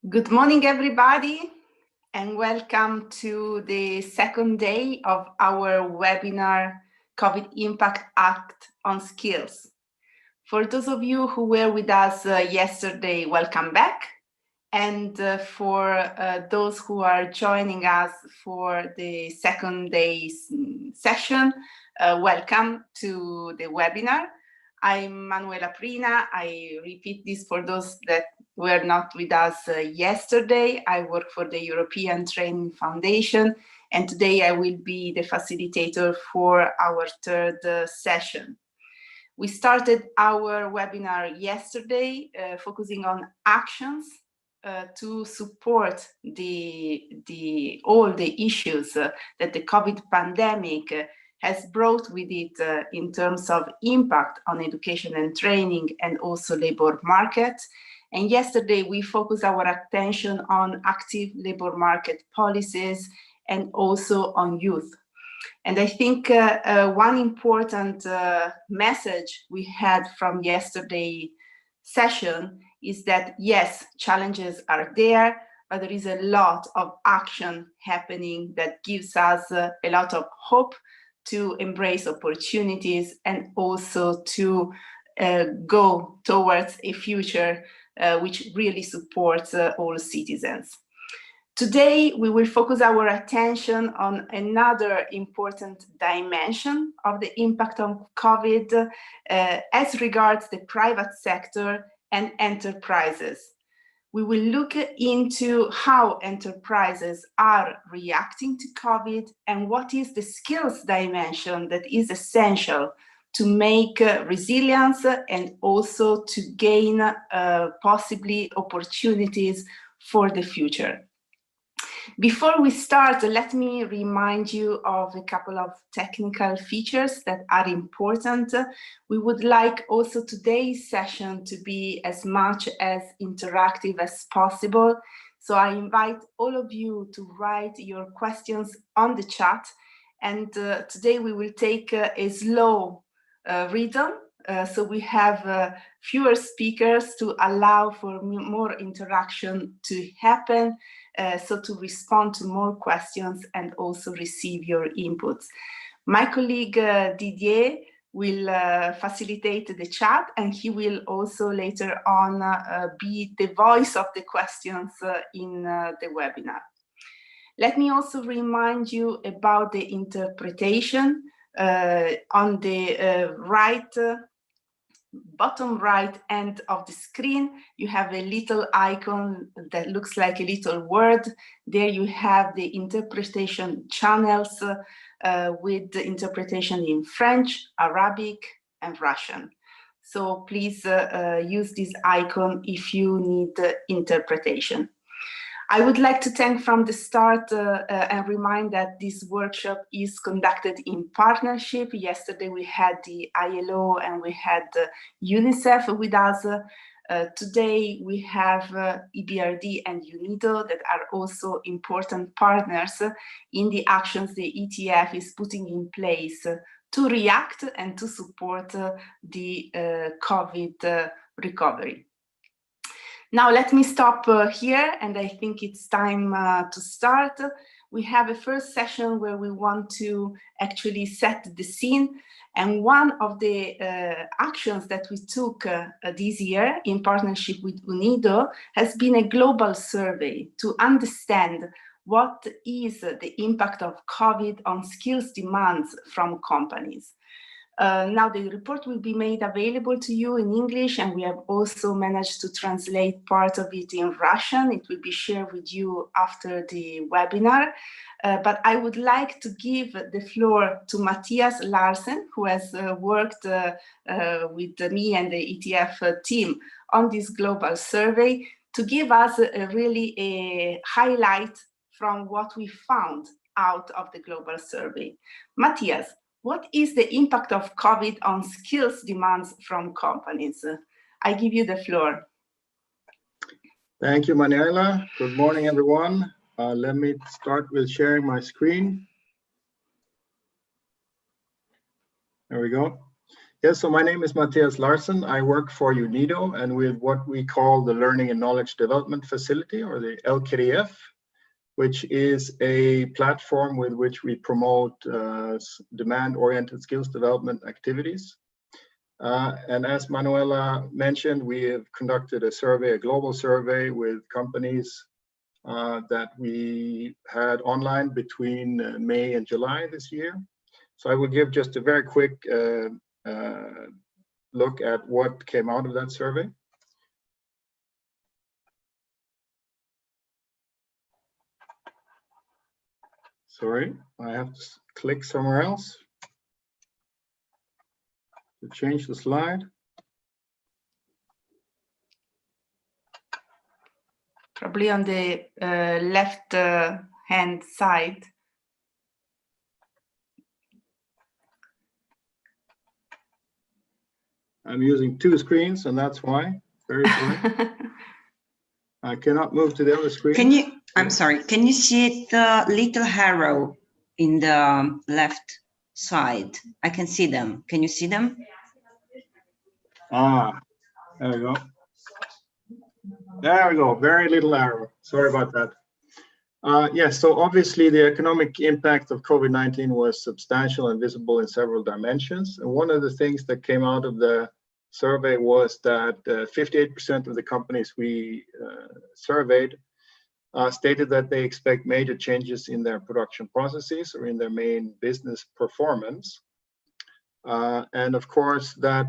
Good morning, everybody, and welcome to the second day of our webinar, COVID Impact Act on Skills. For those of you who were with us yesterday, welcome back. And for those who are joining us for the second day's session, welcome to the webinar. I'm Manuela Prina. I repeat this for those that were not with us yesterday. I work for the European Training Foundation, and today I will be the facilitator for our third session. We started our webinar yesterday, focusing on actions to support all the issues that the COVID pandemic has brought with it in terms of impact on education and training and also labor market. And yesterday we focused our attention on active labor market policies and also on youth. And I think one important message we had from yesterday's session is that, yes, challenges are there, but there is a lot of action happening that gives us a lot of hope to embrace opportunities and also to go towards a future which really supports all citizens. Today, we will focus our attention on another important dimension of the impact of COVID as regards the private sector and enterprises. We will look into how enterprises are reacting to COVID and what is the skills dimension that is essential to make resilience and also to gain possibly opportunities for the future. Before we start, let me remind you of a couple of technical features that are important. We would like also today's session to be as much as interactive as possible. So I invite all of you to write your questions on the chat. And today we will take a slow rhythm. So we have fewer speakers to allow for more interaction to happen. So to respond to more questions and also receive your inputs. My colleague Didier will facilitate the chat, and he will also later on be the voice of the questions in the webinar. Let me also remind you about the interpretation. On the bottom right end of the screen, you have a little icon that looks like a little word. There you have the interpretation channels with the interpretation in French, Arabic, and Russian. So please use this icon if you need interpretation. I would like to thank from the start and remind that this workshop is conducted in partnership. Yesterday we had the ILO and we had UNICEF with us. Today we have EBRD and UNIDO that are also important partners in the actions the ETF is putting in place to react and to support the COVID recovery. Now let me stop here, and I think it's time to start. We have a first session where we want to actually set the scene, and one of the actions that we took this year in partnership with UNIDO has been a global survey to understand what is the impact of COVID on skills demands from companies. Now the report will be made available to you in English, and we have also managed to translate part of it in Russian. It will be shared with you after the webinar. But I would like to give the floor to Matthias Larsen, who has worked with me and the ETF team on this global survey, to give us really a highlight from what we found out of the global survey. Matthias, what is the impact of COVID on skills demands from companies? I give you the floor. Thank you, Manuela. Good morning, everyone. Let me start with sharing my screen. There we go. Yes, so my name is Matthias Larsson. I work for UNIDO and with what we call the Learning and Knowledge Development Facility, or the LKDF, which is a platform with which we promote demand-oriented skills development activities. And as Manuela mentioned, we have conducted a survey, a global survey with companies that we had online between May and July this year. So I will give just a very quick look at what came out of that survey. Sorry, I have to click somewhere else to change the slide. Probably on the left hand side. I'm using two screens, and that's why. Very sorry. I cannot move to the other screen. Can you? I'm sorry. Can you see the little arrow in the left side? I can see them. Can you see them? Ah, there we go. There we go. Very little arrow. Sorry about that. Yes, so obviously the economic impact of COVID-19 was substantial and visible in several dimensions. And one of the things that came out of the survey was that 58% of the companies we surveyed stated that they expect major changes in their production processes or in their main business performance. And of course, that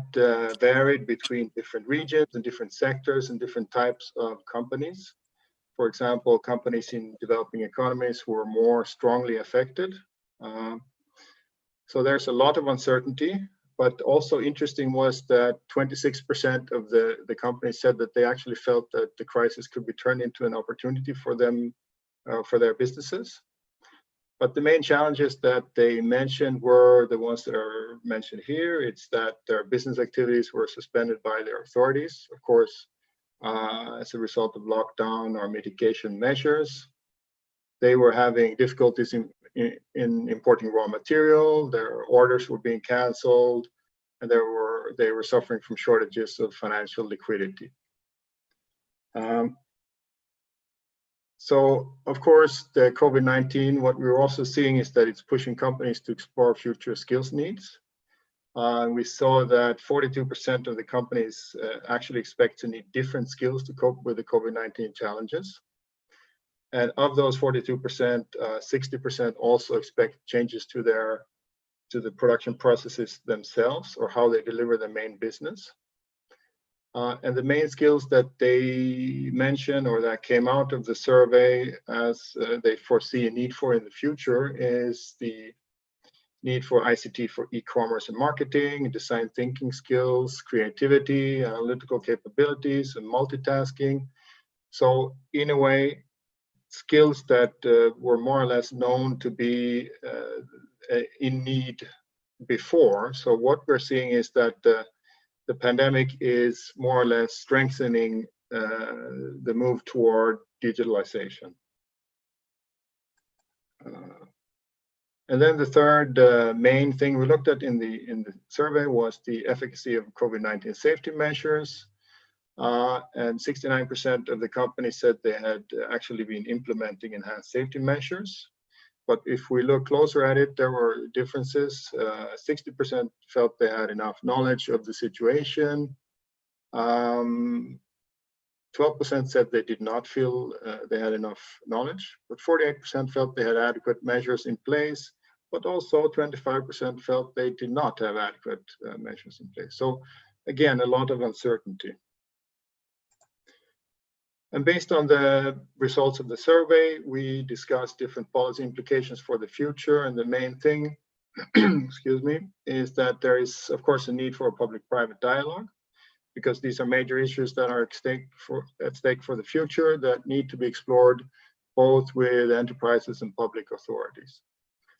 varied between different regions and different sectors and different types of companies. For example, companies in developing economies were more strongly affected. So there's a lot of uncertainty, but also interesting was that 26% of the companies said that they actually felt that the crisis could be turned into an opportunity for them, for their businesses. But the main challenges that they mentioned were the ones that are mentioned here. It's that their business activities were suspended by their authorities, of course, as a result of lockdown or mitigation measures. They were having difficulties in importing raw material, their orders were being canceled, and they were suffering from shortages of financial liquidity. So, of course, the COVID-19, what we're also seeing is that it's pushing companies to explore future skills needs. We saw that 42% of the companies actually expect to need different skills to cope with the COVID-19 challenges. And of those 42%, 60% also expect changes to the production processes themselves or how they deliver their main business. And the main skills that they mention or that came out of the survey as they foresee a need for in the future is the need for ICT for e-commerce and marketing, design thinking skills, creativity, analytical capabilities, and multitasking. So in a way, skills that were more or less known to be in need before. So what we're seeing is that the pandemic is more or less strengthening the move toward digitalization. And then the third main thing we looked at in the survey was the efficacy of COVID-19 safety measures. And 69% of the companies said they had actually been implementing enhanced safety measures. But if we look closer at it, there were differences. 60% felt they had enough knowledge of the situation. 12% said they did not feel they had enough knowledge, but 48% felt they had adequate measures in place, but also 25% felt they did not have adequate measures in place. So again, a lot of uncertainty. And based on the results of the survey, we discussed different policy implications for the future. And the main thing, excuse me, is that there is, of course, a need for a public-private dialogue, because these are major issues that are at stake for the future that need to be explored both with enterprises and public authorities.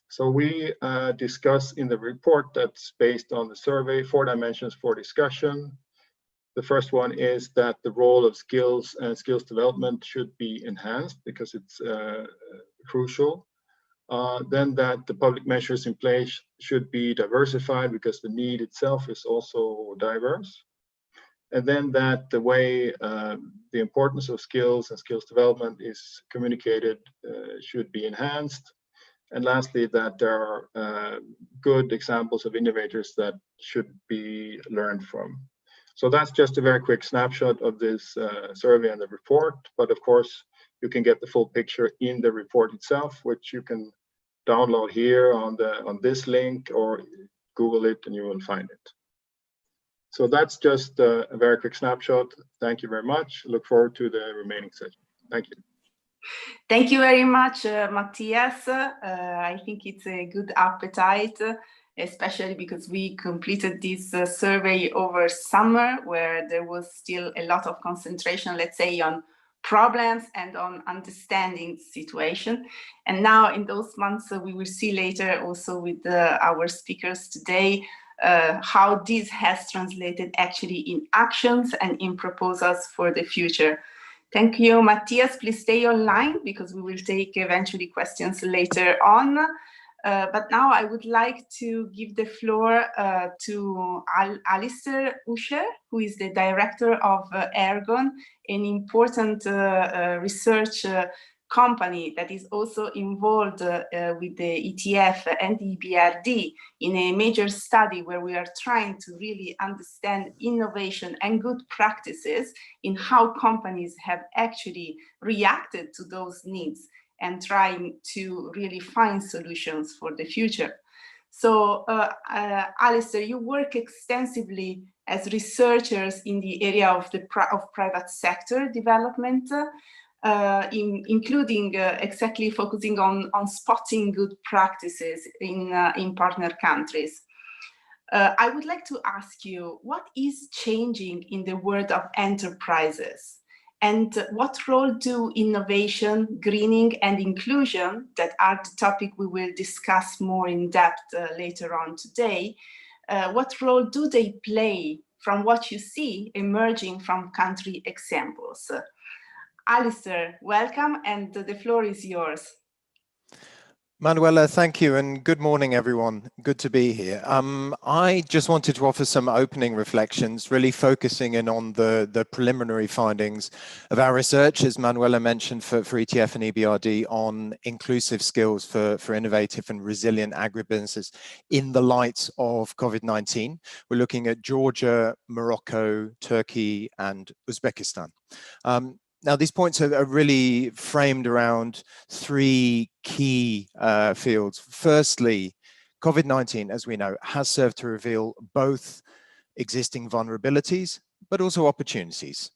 So we discuss in the report that's based on the survey 4 dimensions for discussion. The first one is that the role of skills and skills development should be enhanced because it's crucial. Then that the public measures in place should be diversified because the need itself is also diverse. And then that the way the importance of skills and skills development is communicated should be enhanced. And lastly, that there are good examples of innovators that should be learned from. So that's just a very quick snapshot of this survey and the report. But of course, you can get the full picture in the report itself, which you can download here on this link, or Google it and you will find it. So that's just a very quick snapshot. Thank you very much. Look forward to the remaining session. Thank you. Thank you very much, Matthias. I think it's a good appetite, especially because we completed this survey over summer, where there was still a lot of concentration, let's say, on problems and on understanding the situation. And now in those months, we will see later also with our speakers today, how this has translated actually in actions and in proposals for the future. Thank you, Matthias. Please stay online because we will take eventually questions later on. But now I would like to give the floor to Alistair Usher, who is the director of Ergon, an important research company that is also involved with the ETF and the EBRD in a major study where we are trying to really understand innovation and good practices in how companies have actually reacted to those needs and trying to really find solutions for the future. So, Alistair, you work extensively as researchers in the area of private sector development, including exactly focusing on spotting good practices in partner countries. I would like to ask you, what is changing in the world of enterprises? And what role do innovation, greening, and inclusion, that are the topic we will discuss more in depth later on today, what role do they play from what you see emerging from country examples? Alistair, welcome, and the floor is yours. Manuela, thank you, and good morning, everyone. Good to be here. I just wanted to offer some opening reflections, really focusing in on the preliminary findings of our research, as Manuela mentioned, for ETF and EBRD, on inclusive skills for innovative and resilient agribusinesses in the light of COVID-19. We're looking at Georgia, Morocco, Turkey, and Uzbekistan. Now, these points are really framed around three key fields. Firstly, COVID-19, as we know, has served to reveal both existing vulnerabilities, but also opportunities.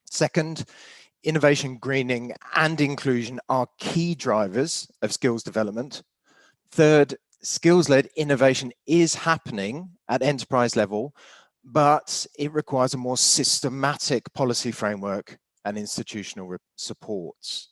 Second, innovation, greening, and inclusion are key drivers of skills development. Third, skills-led innovation is happening at enterprise level, but it requires a more systematic policy framework and institutional supports.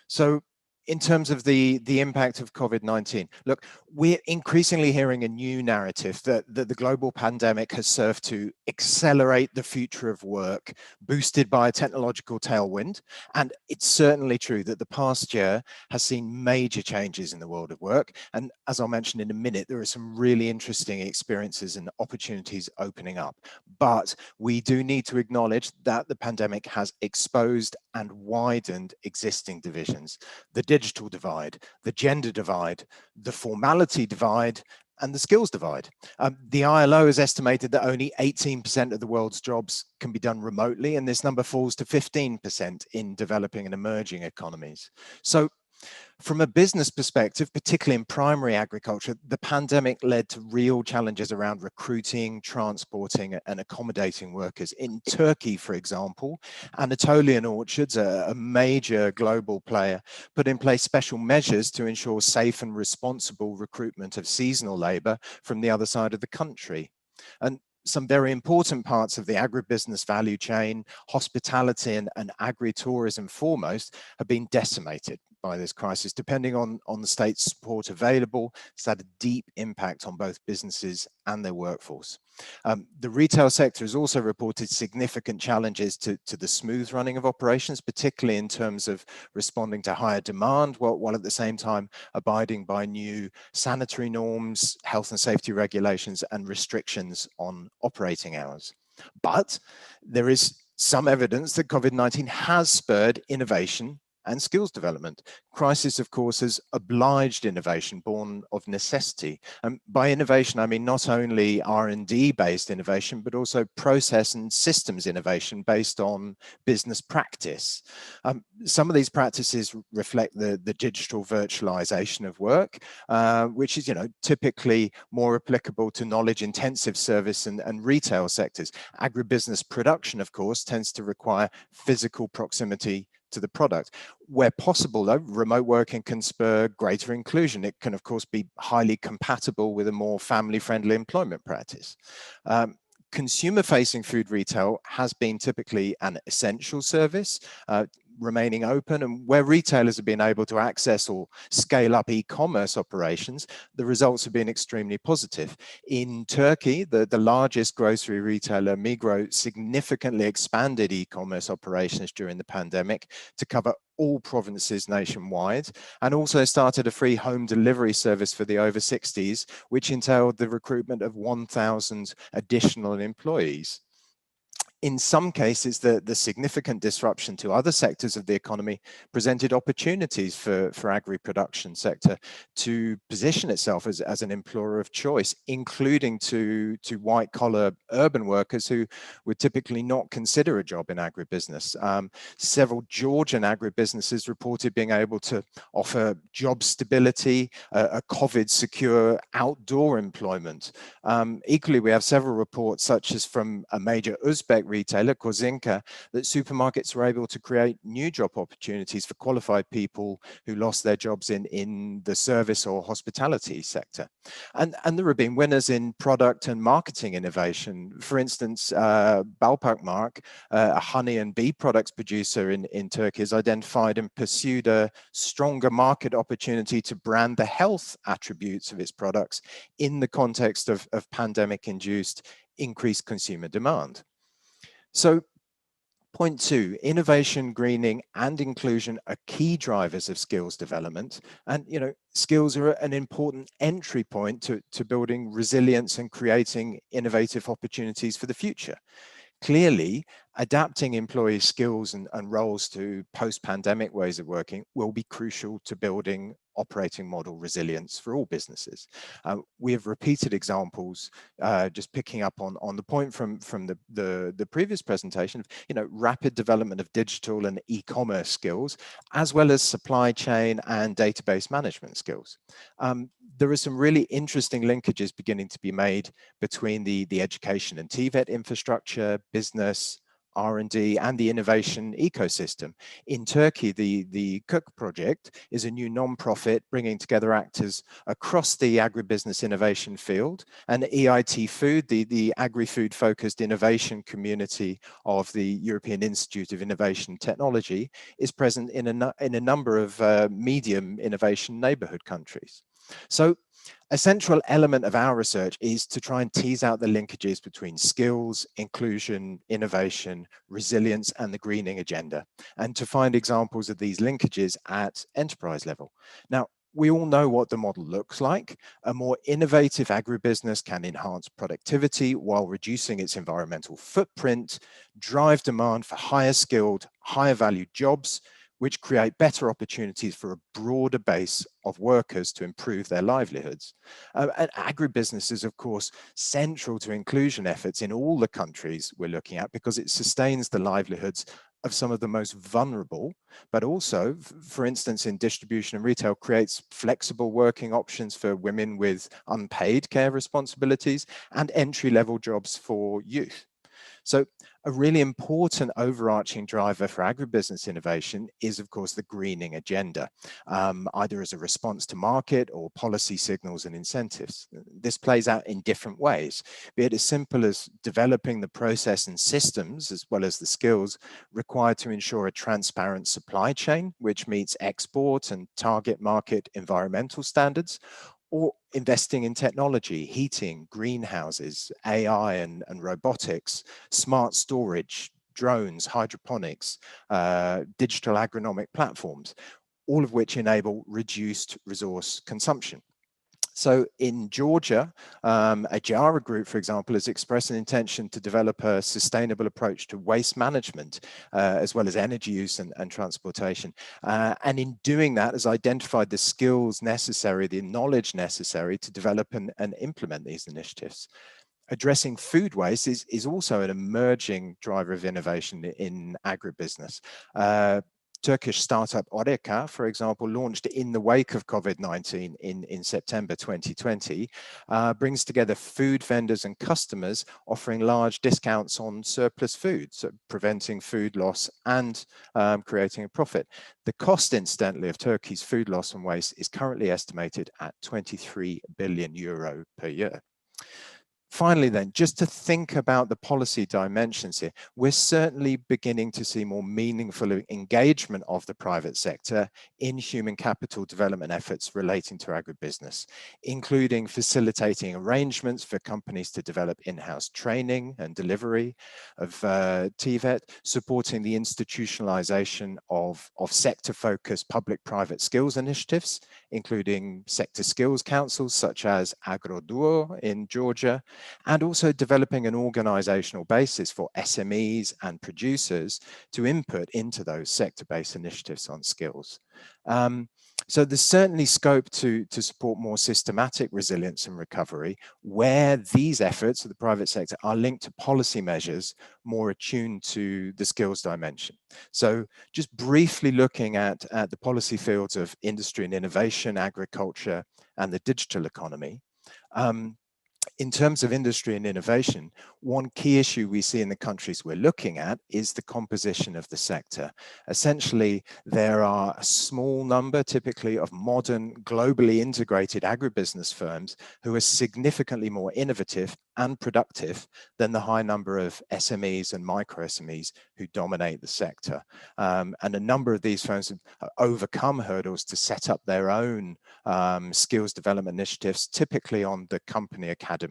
So in terms of the impact of COVID-19, look, we're increasingly hearing a new narrative that the global pandemic has served to accelerate the future of work, boosted by a technological tailwind. And it's certainly true that the past year has seen major changes in the world of work. And as I'll mention in a minute, there are some really interesting experiences and opportunities opening up. But we do need to acknowledge that the pandemic has exposed and widened existing divisions: the digital divide, the gender divide, the formality divide, and the skills divide. The ILO has estimated that only 18% of the world's jobs can be done remotely, and this number falls to 15% in developing and emerging economies. So from a business perspective, particularly in primary agriculture, the pandemic led to real challenges around recruiting, transporting, and accommodating workers. In Turkey, for example, Anatolian Orchards, a major global player, put in place special measures to ensure safe and responsible recruitment of seasonal labor from the other side of the country. And some very important parts of the agribusiness value chain, hospitality and agri-tourism foremost, have been decimated. by this crisis. Depending on the state support available, it's had a deep impact on both businesses and their workforce. The retail sector has also reported significant challenges to the smooth running of operations, particularly in terms of responding to higher demand, while at the same time abiding by new sanitary norms, health and safety regulations, and restrictions on operating hours. But there is some evidence that COVID-19 has spurred innovation and skills development. Crisis, of course, has obliged innovation born of necessity. And by innovation, I mean not only R&D based innovation, but also process and systems innovation based on business practice. Some of these practices reflect the digital virtualization of work, which is, typically more applicable to knowledge intensive service and retail sectors. Agribusiness production, of course, tends to require physical proximity to the product. Where possible, though, remote working can spur greater inclusion. It can, of course, be highly compatible with a more family-friendly employment practice. Consumer-facing food retail has been typically an essential service, remaining open, and where retailers have been able to access or scale up e-commerce operations, the results have been extremely positive. In Turkey, the largest grocery retailer, Migros, significantly expanded e-commerce operations during the pandemic to cover all provinces nationwide, and also started a free home delivery service for the over 60s, which entailed the recruitment of 1,000 additional employees. In some cases, the significant disruption to other sectors of the economy presented opportunities for agri-production sector to position itself as an employer of choice, including to white-collar urban workers who would typically not consider a job in agribusiness. Several Georgian agribusinesses reported being able to offer job stability, a COVID-secure outdoor employment. Equally, we have several reports, such as from a major Uzbek retailer, Kozinka, that supermarkets were able to create new job opportunities for qualified people who lost their jobs in the service or hospitality sector. And there have been winners in product and marketing innovation. For instance, Balpakmark, a honey and bee products producer in Turkey, has identified and pursued a stronger market opportunity to brand the health attributes of its products in the context of pandemic-induced increased consumer demand. So, point 2, innovation, greening, and inclusion are key drivers of skills development. And, skills are an important entry point to building resilience and creating innovative opportunities for the future. Clearly, adapting employee skills and roles to post-pandemic ways of working will be crucial to building operating model resilience for all businesses. We have repeated examples, just picking up on the point from the previous presentation, rapid development of digital and e-commerce skills, as well as supply chain and database management skills. There are some really interesting linkages beginning to be made between the education and TVET infrastructure, business, R&D, and the innovation ecosystem. In Turkey, the Cook project is a new non-profit bringing together actors across the agribusiness innovation field, and EIT Food, the agri-food focused innovation community of the European Institute of Innovation Technology, is present in a number of medium innovation neighborhood countries. So a central element of our research is to try and tease out the linkages between skills, inclusion, innovation, resilience, and the greening agenda, and to find examples of these linkages at enterprise level. Now, we all know what the model looks like. A more innovative agribusiness can enhance productivity while reducing its environmental footprint, drive demand for higher skilled, higher valued jobs, which create better opportunities for a broader base of workers to improve their livelihoods. And agribusiness is, of course, central to inclusion efforts in all the countries we're looking at, because it sustains the livelihoods of some of the most vulnerable, but also, for instance, in distribution and retail, creates flexible working options for women with unpaid care responsibilities and entry-level jobs for youth. So a really important overarching driver for agribusiness innovation is, of course, the greening agenda, either as a response to market or policy signals and incentives. This plays out in different ways, be it as simple as developing the process and systems, as well as the skills required to ensure a transparent supply chain, which meets export and target market environmental standards, or investing in technology, heating, greenhouses, AI and robotics, smart storage, drones, hydroponics, digital agronomic platforms, all of which enable reduced resource consumption. So in Georgia, a Jara group, for example, has expressed an intention to develop a sustainable approach to waste management, as well as energy use and transportation. And in doing that, has identified the skills necessary, the knowledge necessary to develop and implement these initiatives. Addressing food waste is also an emerging driver of innovation in agribusiness. Turkish startup Oreka, for example, launched in the wake of COVID-19 in September 2020, brings together food vendors and customers offering large discounts on surplus food, so preventing food loss and creating a profit. The cost, incidentally, of Turkey's food loss and waste is currently estimated at €23 billion per year. Finally, then, just to think about the policy dimensions here, we're certainly beginning to see more meaningful engagement of the private sector in human capital development efforts relating to agribusiness, including facilitating arrangements for companies to develop in-house training and delivery of TVET, supporting the institutionalization of sector-focused public-private skills initiatives, including sector skills councils such as AgroDuo in Georgia, and also developing an organizational basis for SMEs and producers to input into those sector-based initiatives on skills. So there's certainly scope to support more systematic resilience and recovery where these efforts of the private sector are linked to policy measures more attuned to the skills dimension. So just briefly looking at the policy fields of industry and innovation, agriculture, and the digital economy. In terms of industry and innovation, one key issue we see in the countries we're looking at is the composition of the sector. Essentially, there are a small number, typically, of modern, globally integrated agribusiness firms who are significantly more innovative and productive than the high number of SMEs and micro SMEs who dominate the sector. And a number of these firms have overcome hurdles to set up their own skills development initiatives, typically on the company academy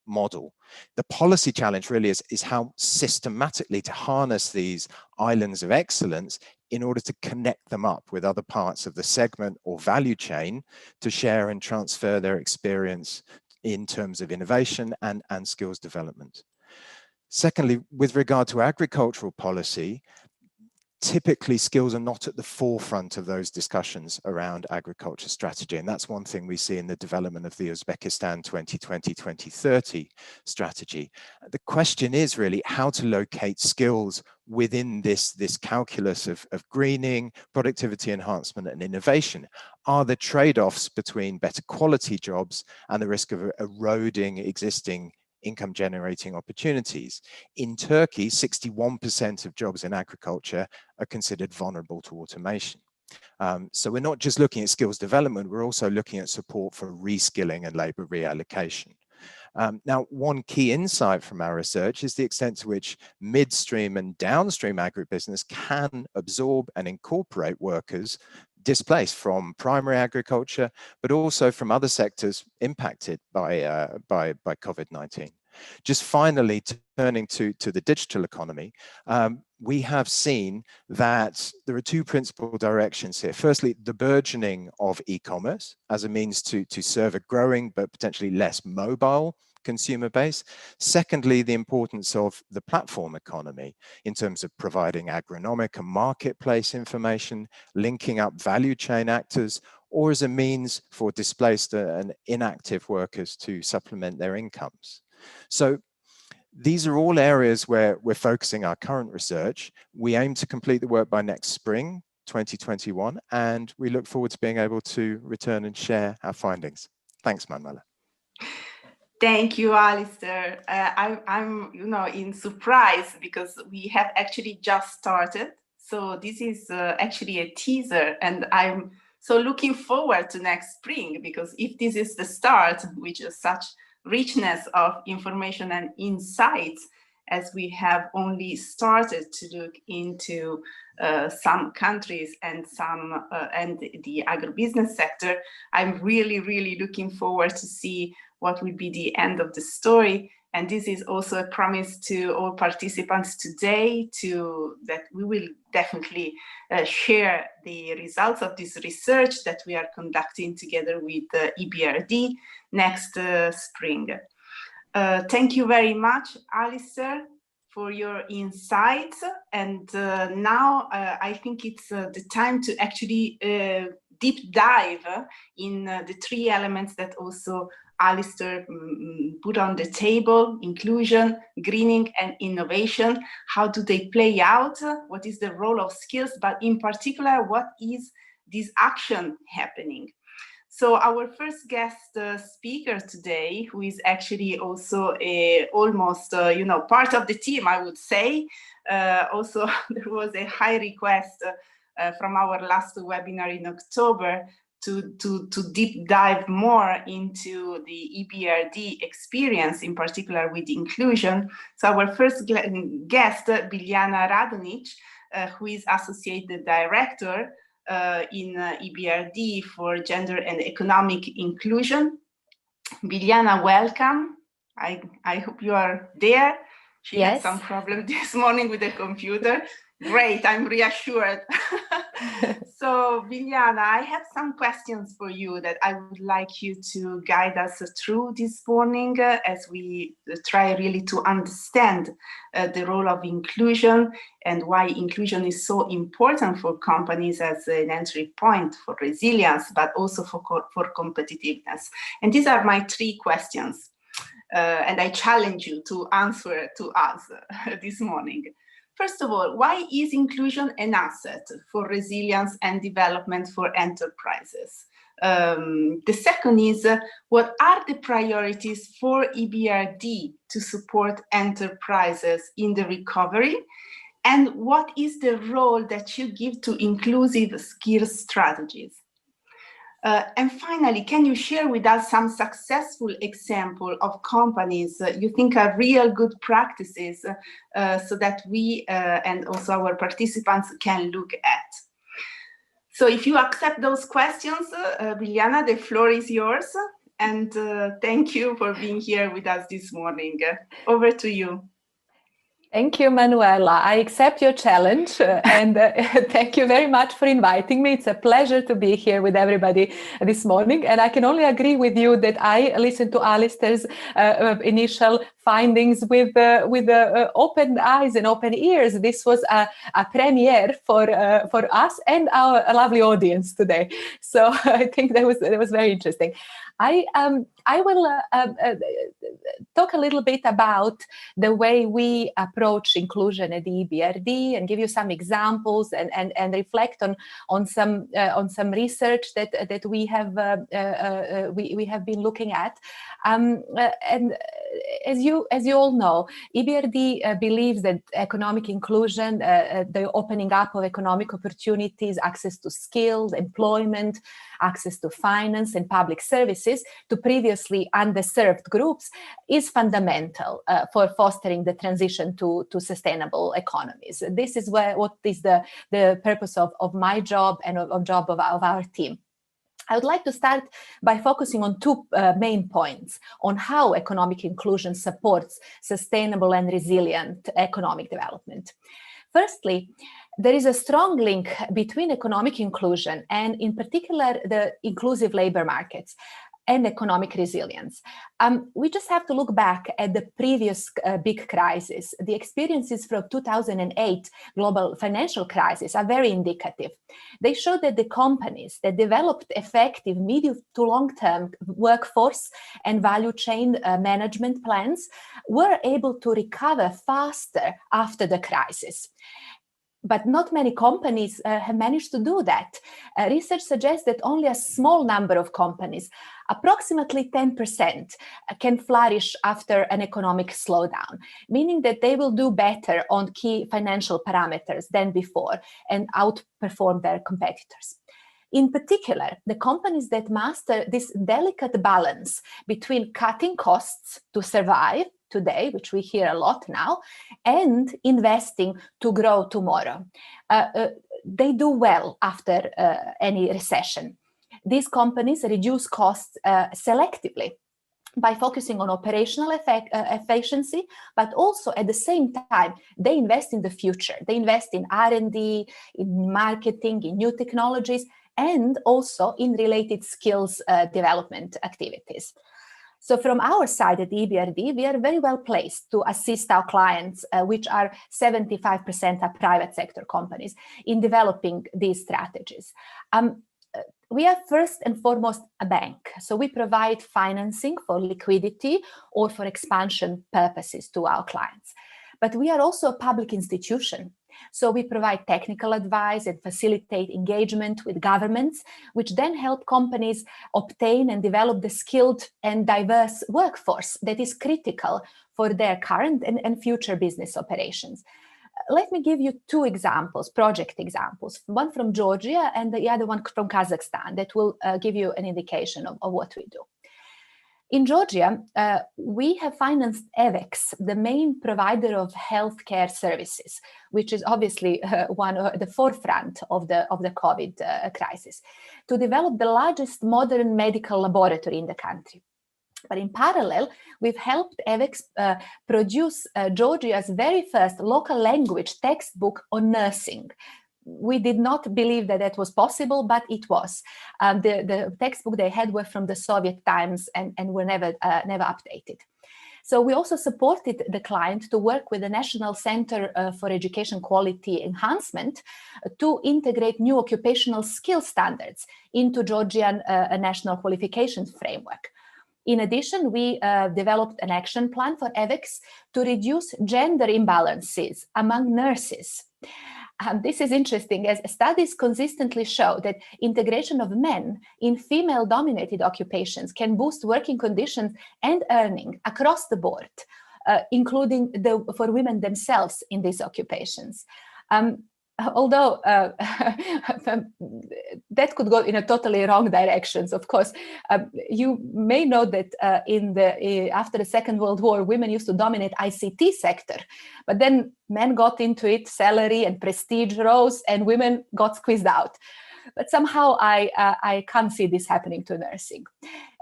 model. The policy challenge really is how systematically to harness these islands of excellence in order to connect them up with other parts of the segment or value chain to share and transfer their experience in terms of innovation and skills development. Secondly, with regard to agricultural policy, typically skills are not at the forefront of those discussions around agriculture strategy. And that's one thing we see in the development of the Uzbekistan 2020-2030 strategy. The question is really how to locate skills within this calculus of greening, productivity enhancement, and innovation. Are there trade-offs between better quality jobs and the risk of eroding existing income generating opportunities? In Turkey, 61% of jobs in agriculture are considered vulnerable to automation. So we're not just looking at skills development, we're also looking at support for reskilling and labor reallocation. Now, one key insight from our research is the extent to which midstream and downstream agribusiness can absorb and incorporate workers displaced from primary agriculture, but also from other sectors impacted by COVID-19. Just finally, turning to the digital economy, we have seen that there are two principal directions here. Firstly, the burgeoning of e-commerce as a means to serve a growing but potentially less mobile consumer base. Secondly, the importance of the platform economy in terms of providing agronomic and marketplace information, linking up value chain actors, or as a means for displaced and inactive workers to supplement their incomes. So these are all areas where we're focusing our current research. We aim to complete the work by next spring, 2021, and we look forward to being able to return and share our findings. Thanks, Manuela. Thank you, Alistair. I'm, in surprise because we have actually just started. So this is actually a teaser, and I'm so looking forward to next spring, because if this is the start, which is such richness of information and insights, as we have only started to look into some countries and and the agribusiness sector, I'm really, really looking forward to see what will be the end of the story. And this is also a promise to all participants today that we will definitely share the results of this research that we are conducting together with EBRD next spring. Thank you very much, Alistair, for your insights. And now I think it's the time to actually deep dive in the three elements that also Alistair put on the table: inclusion, greening, and innovation. How do they play out? What is the role of skills? But in particular, what is this action happening? So our first guest speaker today, who is actually also almost, part of the team, I would say. Also, there was a high request from our last webinar in October to deep dive more into the EBRD experience, in particular with inclusion. So our first guest, Biljana Radonic, who is Associate Director in EBRD for Gender and Economic Inclusion. Biljana, welcome. I hope you are there. She had some problem this morning with the computer. Great, I'm reassured. So, Biljana, I have some questions for you that I would like you to guide us through this morning as we try really to understand the role of inclusion and why inclusion is so important for companies as an entry point for resilience, but also for competitiveness. And these are my three questions. And I challenge you to answer to us this morning. First of all, why is inclusion an asset for resilience and development for enterprises? The second is, what are the priorities for EBRD to support enterprises in the recovery? And what is the role that you give to inclusive skills strategies? And finally, can you share with us some successful example of companies you think are real good practices so that we and also our participants can look at? So if you accept those questions, Biljana, the floor is yours. And thank you for being here with us this morning. Over to you. Thank you, Manuela. I accept your challenge and thank you very much for inviting me. It's a pleasure to be here with everybody this morning. And I can only agree with you that I listened to Alistair's initial findings with open eyes and open ears. This was a premiere for us and our lovely audience today. So I think that was very interesting. I will talk a little bit about the way we approach inclusion at the EBRD and give you some examples and reflect on some research that we have been looking at. And as you all know, EBRD believes that economic inclusion, the opening up of economic opportunities, access to skills, employment, access to finance and public services to previously underserved groups is fundamental for fostering the transition to sustainable economies. This is what is the purpose of my job and of job of our team. I would like to start by focusing on two main points on how economic inclusion supports sustainable and resilient economic development. Firstly, there is a strong link between economic inclusion and, in particular, the inclusive labor markets and economic resilience. We just have to look back at the previous big crisis. The experiences from 2008 global financial crisis are very indicative. They show that the companies that developed effective medium to long-term workforce and value chain management plans were able to recover faster after the crisis. But not many companies have managed to do that. Research suggests that only a small number of companies, approximately 10%, can flourish after an economic slowdown, meaning that they will do better on key financial parameters than before and outperform their competitors. In particular, the companies that master this delicate balance between cutting costs to survive today, which we hear a lot now, and investing to grow tomorrow, they do well after any recession. These companies reduce costs selectively by focusing on operational efficiency, but also at the same time, they invest in the future. They invest in R&D, in marketing, in new technologies, and also in related skills development activities. So from our side at EBRD, we are very well placed to assist our clients, which are 75% are private sector companies, in developing these strategies. We are first and foremost a bank. So we provide financing for liquidity or for expansion purposes to our clients. But we are also a public institution. So we provide technical advice and facilitate engagement with governments, which then help companies obtain and develop the skilled and diverse workforce that is critical for their current and future business operations. Let me give you two examples, project examples, one from Georgia and the other one from Kazakhstan that will give you an indication of what we do. In Georgia, we have financed EFFICACY, the main provider of healthcare services, which is obviously one of the forefront of the COVID crisis, to develop the largest modern medical laboratory in the country. But in parallel, we've helped EFFICACY produce Georgia's very first local language textbook on nursing. We did not believe that that was possible, but it was. The textbook they had were from the Soviet times and were never updated. So we also supported the client to work with the National Center for Education Quality Enhancement to integrate new occupational skill standards into Georgian national qualifications framework. In addition, we developed an action plan for EFFICACY to reduce gender imbalances among nurses. This is interesting, as studies consistently show that integration of men in female-dominated occupations can boost working conditions and earning across the board, including for women themselves in these occupations. Although that could go in a totally wrong directions, of course. You may know that after the Second World War, women used to dominate ICT sector, but then men got into it, salary and prestige rose, and women got squeezed out. But somehow I can't see this happening to nursing.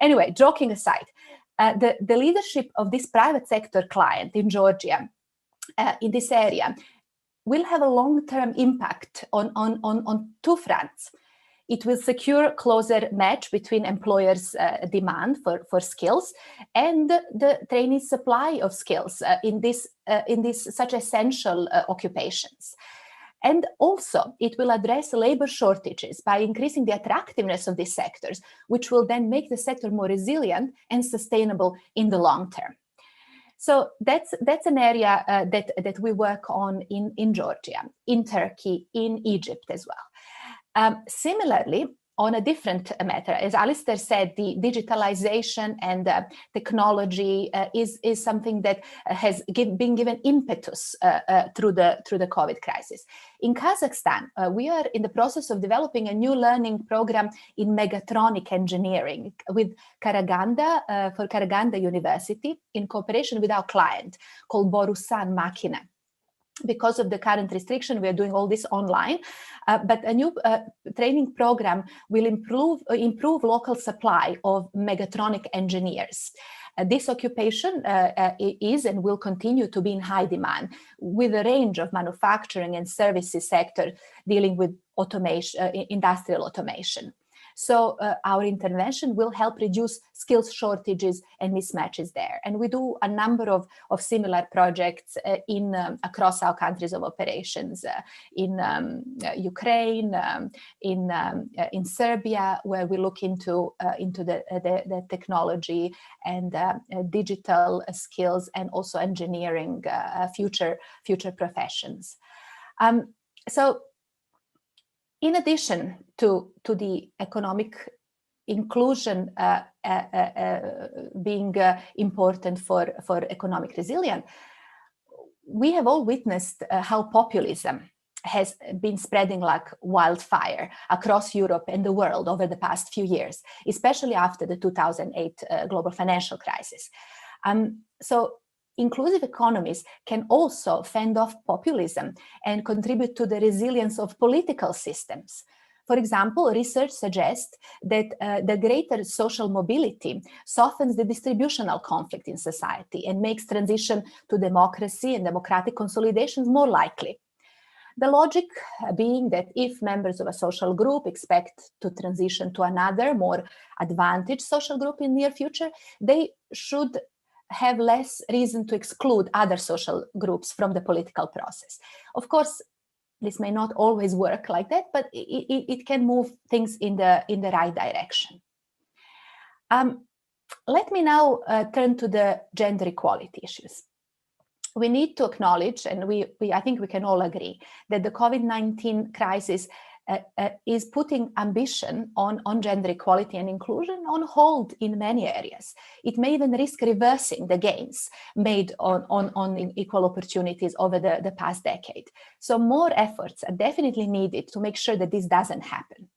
Anyway, joking aside, the leadership of this private sector client in Georgia, in this area, will have a long-term impact on two fronts. It will secure closer match between employers' demand for skills and the trainees' supply of skills in this such essential occupations. And also, it will address labor shortages by increasing the attractiveness of these sectors, which will then make the sector more resilient and sustainable in the long term. So that's an area that we work on in Georgia, in Turkey, in Egypt as well. Similarly, on a different matter, as Alistair said, the digitalization and technology is something that has been given impetus through the COVID crisis. In Kazakhstan, we are in the process of developing a new learning program in mechatronic engineering with Karaganda University in cooperation with our client called Borusan Makina. Because of the current restriction, we are doing all this online, but a new training program will improve local supply of mechatronic engineers. This occupation is and will continue to be in high demand, with a range of manufacturing and services sector dealing with automation, industrial automation. So our intervention will help reduce skills shortages and mismatches there. And we do a number of similar projects across our countries of operations, in Ukraine, in Serbia, where we look into the technology and digital skills and also engineering future professions. So in addition to the economic inclusion being important for economic resilience, we have all witnessed how populism has been spreading like wildfire across Europe and the world over the past few years, especially after the 2008 global financial crisis. So inclusive economies can also fend off populism and contribute to the resilience of political systems. For example, research suggests that the greater social mobility softens the distributional conflict in society and makes transition to democracy and democratic consolidations more likely. The logic being that if members of a social group expect to transition to another, more advantaged social group in the near future, they should have less reason to exclude other social groups from the political process. Of course, this may not always work like that, but it can move things in the right direction. Let me now turn to the gender equality issues. We need to acknowledge, and I think we can all agree, that the COVID-19 crisis is putting ambition on gender equality and inclusion on hold in many areas. It may even risk reversing the gains made on equal opportunities over the past decade. So more efforts are definitely needed to make sure that this doesn't happen.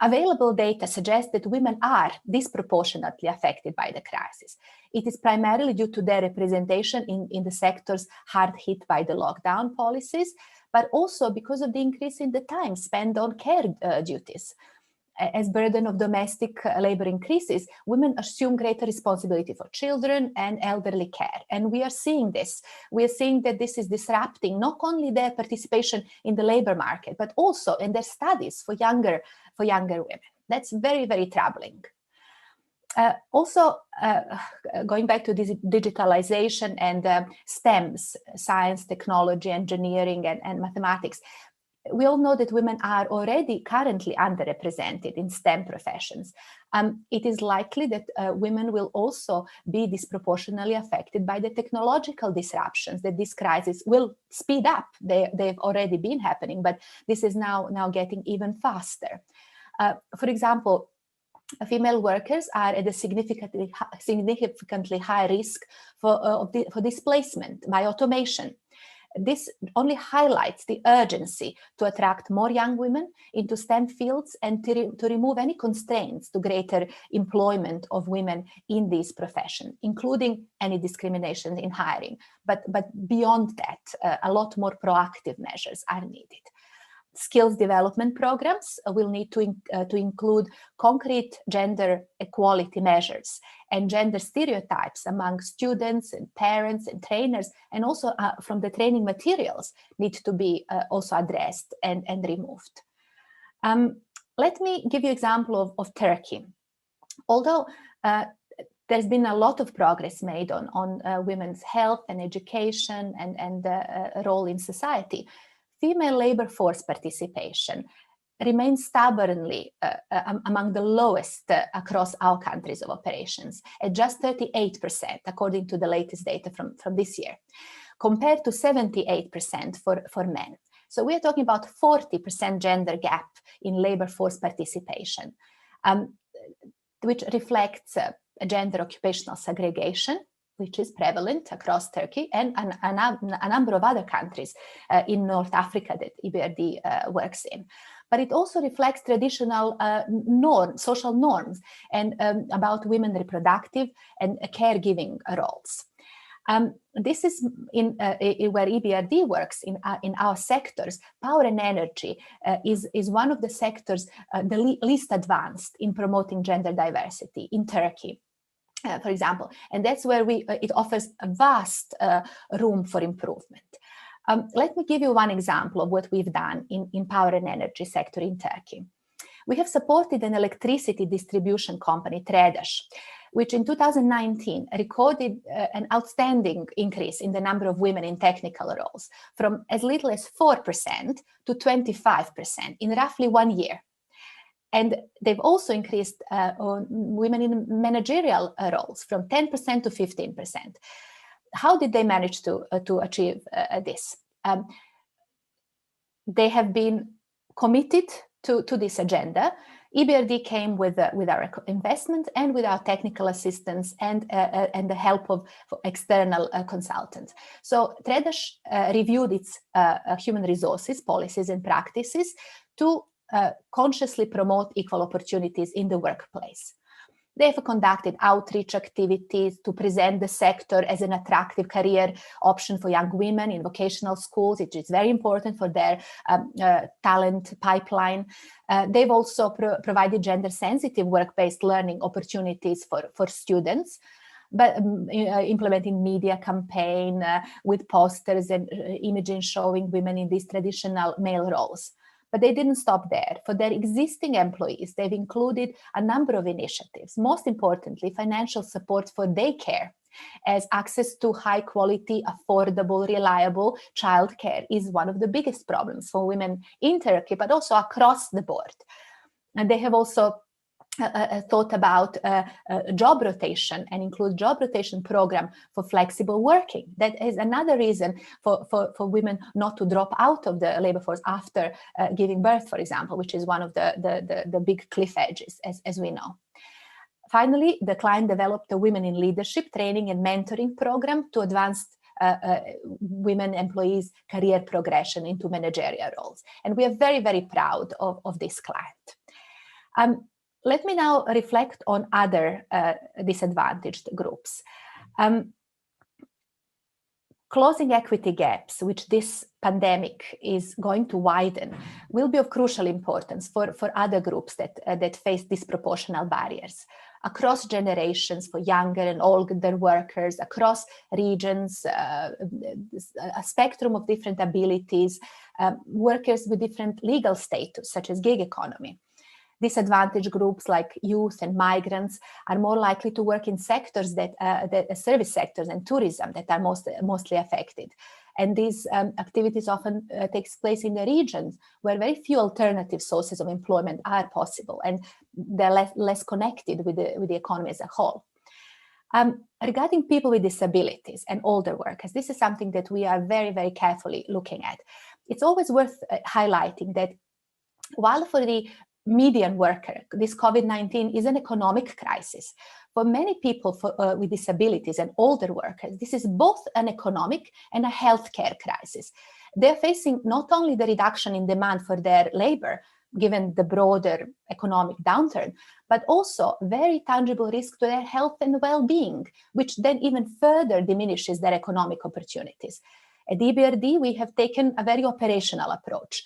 Available data suggests that women are disproportionately affected by the crisis. It is primarily due to their representation in the sectors hard hit by the lockdown policies, but also because of the increase in the time spent on care duties. As burden of domestic labor increases, women assume greater responsibility for children and elderly care. And we are seeing this. We are seeing that this is disrupting not only their participation in the labor market, but also in their studies for younger women. That's very, very troubling. Also, going back to this digitalization and STEMs, science, technology, engineering, and mathematics, we all know that women are already currently underrepresented in STEM professions. It is likely that women will also be disproportionately affected by the technological disruptions that this crisis will speed up. They've already been happening, but this is now getting even faster. For example, female workers are at a significantly high risk for displacement by automation. This only highlights the urgency to attract more young women into STEM fields and to remove any constraints to greater employment of women in these professions, including any discrimination in hiring. But beyond that, a lot more proactive measures are needed. Skills development programs will need to include concrete gender equality measures and gender stereotypes among students and parents and trainers, and also from the training materials need to be also addressed and removed. Let me give you an example of Turkey. Although there's been a lot of progress made on women's health and education and role in society, female labor force participation remains stubbornly among the lowest across our countries of operations, at just 38%, according to the latest data from this year, compared to 78% for men. So we are talking about 40% gender gap in labor force participation, which reflects a gender occupational segregation, which is prevalent across Turkey and a number of other countries in North Africa that EBRD works in. But it also reflects traditional social norms and about women reproductive and caregiving roles. This is where EBRD works in our sectors. Power and energy is one of the sectors the least advanced in promoting gender diversity in Turkey. For example, and that's where it offers a vast room for improvement. Let me give you one example of what we've done in power and energy sector in Turkey. We have supported an electricity distribution company, Tredash, which in 2019 recorded an outstanding increase in the number of women in technical roles, from as little as 4% to 25% in roughly 1 year. And they've also increased women in managerial roles from 10% to 15%. How did they manage to achieve this? they have been committed to this agenda. EBRD came with our investment and with our technical assistance and the help of external consultants. So TREDASH reviewed its human resources, policies and practices to consciously promote equal opportunities in the workplace. They have conducted outreach activities to present the sector as an attractive career option for young women in vocational schools. It is very important for their talent pipeline. They've also provided gender-sensitive work-based learning opportunities for students, but implementing media campaign with posters and images showing women in these traditional male roles. But they didn't stop there. For their existing employees, they've included a number of initiatives. Most importantly, financial support for daycare, as access to high quality, affordable, reliable childcare is one of the biggest problems for women in Turkey, but also across the board. And they have also thought about job rotation and include job rotation program for flexible working. That is another reason for women not to drop out of the labor force after giving birth, for example, which is one of the big cliff edges, as we know. Finally, the client developed a women in leadership training and mentoring program to advance women employees' career progression into managerial roles. And we are very, very proud of this client. Let me now reflect on other disadvantaged groups. Closing equity gaps, which this pandemic is going to widen, will be of crucial importance for other groups that face disproportional barriers. Across generations, for younger and older workers, across regions, a spectrum of different abilities, workers with different legal status, such as gig economy. Disadvantaged groups like youth and migrants are more likely to work in sectors that service sectors and tourism that are mostly affected. And these activities often takes place in the regions where very few alternative sources of employment are possible, and they're less connected with the economy as a whole. Regarding people with disabilities and older workers, this is something that we are very, very carefully looking at. It's always worth highlighting that while for the median worker, this COVID-19 is an economic crisis. For many people with disabilities and older workers, this is both an economic and a healthcare crisis. They're facing not only the reduction in demand for their labor, given the broader economic downturn, but also very tangible risk to their health and well-being, which then even further diminishes their economic opportunities. At EBRD, we have taken a very operational approach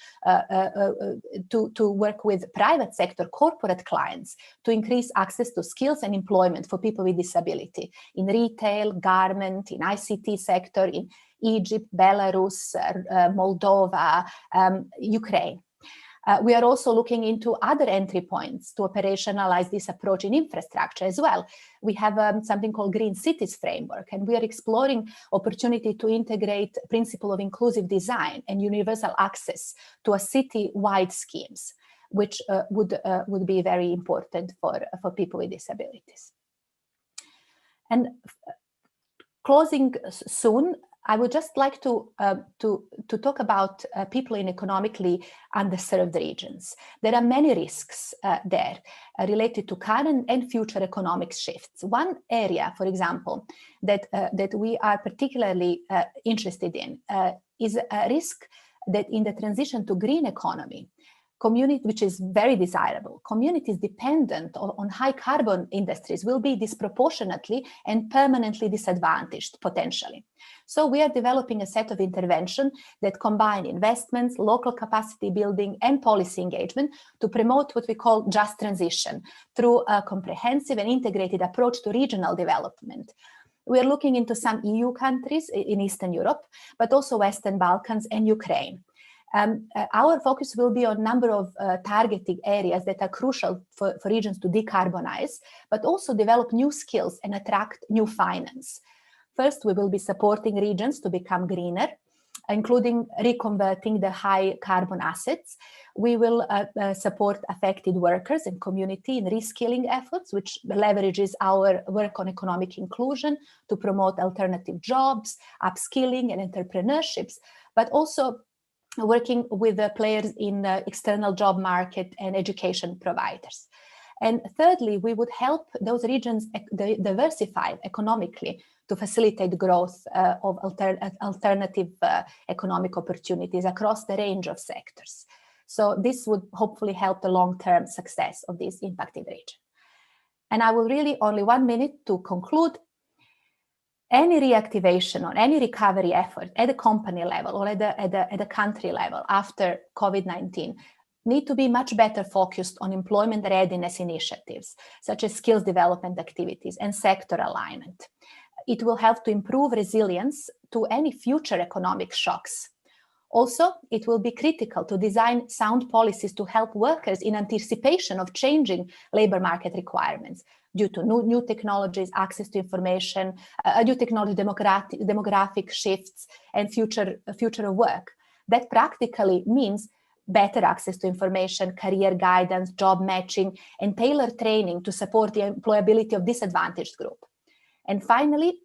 to work with private sector corporate clients to increase access to skills and employment for people with disability in retail, garment, in ICT sector, in Egypt, Belarus, Moldova, Ukraine. We are also looking into other entry points to operationalize this approach in infrastructure as well. We have something called Green Cities Framework, and we are exploring opportunity to integrate principle of inclusive design and universal access to a city-wide schemes, which would be very important for people with disabilities. And closing soon, I would just like to talk about people in economically underserved regions. There are many risks there related to current and future economic shifts. One area, for example, that we are particularly interested in is a risk that in the transition to green economy, which is very desirable, communities dependent on high carbon industries will be disproportionately and permanently disadvantaged potentially. So we are developing a set of intervention that combine investments, local capacity building, and policy engagement to promote what we call just transition through a comprehensive and integrated approach to regional development. We are looking into some EU countries in Eastern Europe, but also Western Balkans and Ukraine. Our focus will be on a number of targeted areas that are crucial for regions to decarbonize, but also develop new skills and attract new finance. First, we will be supporting regions to become greener, including reconverting the high carbon assets. We will support affected workers and community in reskilling efforts, which leverages our work on economic inclusion to promote alternative jobs, upskilling and entrepreneurships, but also working with the players in the external job market and education providers. And thirdly, we would help those regions diversify economically to facilitate growth of alternative economic opportunities across the range of sectors. So this would hopefully help the long-term success of this impacted region. And I will really only 1 minute to conclude. Any reactivation or any recovery effort at the company level or at the country level after COVID-19 need to be much better focused on employment readiness initiatives, such as skills development activities and sector alignment. It will help to improve resilience to any future economic shocks. Also, it will be critical to design sound policies to help workers in anticipation of changing labor market requirements due to new technologies, access to information, new technology, demographic shifts, and future of work. That practically means better access to information, career guidance, job matching, and tailored training to support the employability of disadvantaged group. And finally,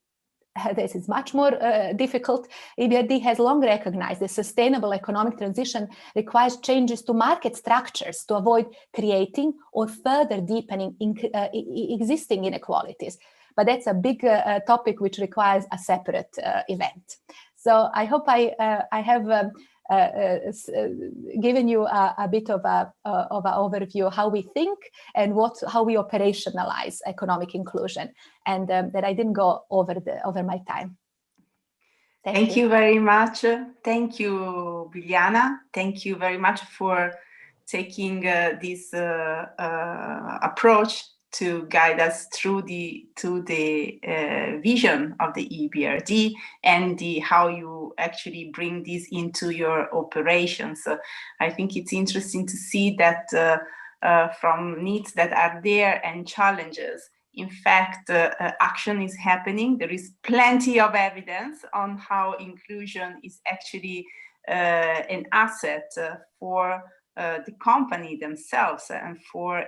this is much more difficult. EBRD has long recognized that sustainable economic transition requires changes to market structures to avoid creating or further deepening existing inequalities. But that's a big topic which requires a separate event. So I hope I have given you a bit of an overview of how we think and how we operationalize economic inclusion, and that I didn't go over my time. Thank you very much. Thank you, Biljana. Thank you very much for taking this approach to guide us through the vision of the EBRD and how you actually bring this into your operations. So I think it's interesting to see that from needs that are there and challenges, in fact, action is happening. There is plenty of evidence on how inclusion is actually an asset for the company themselves and for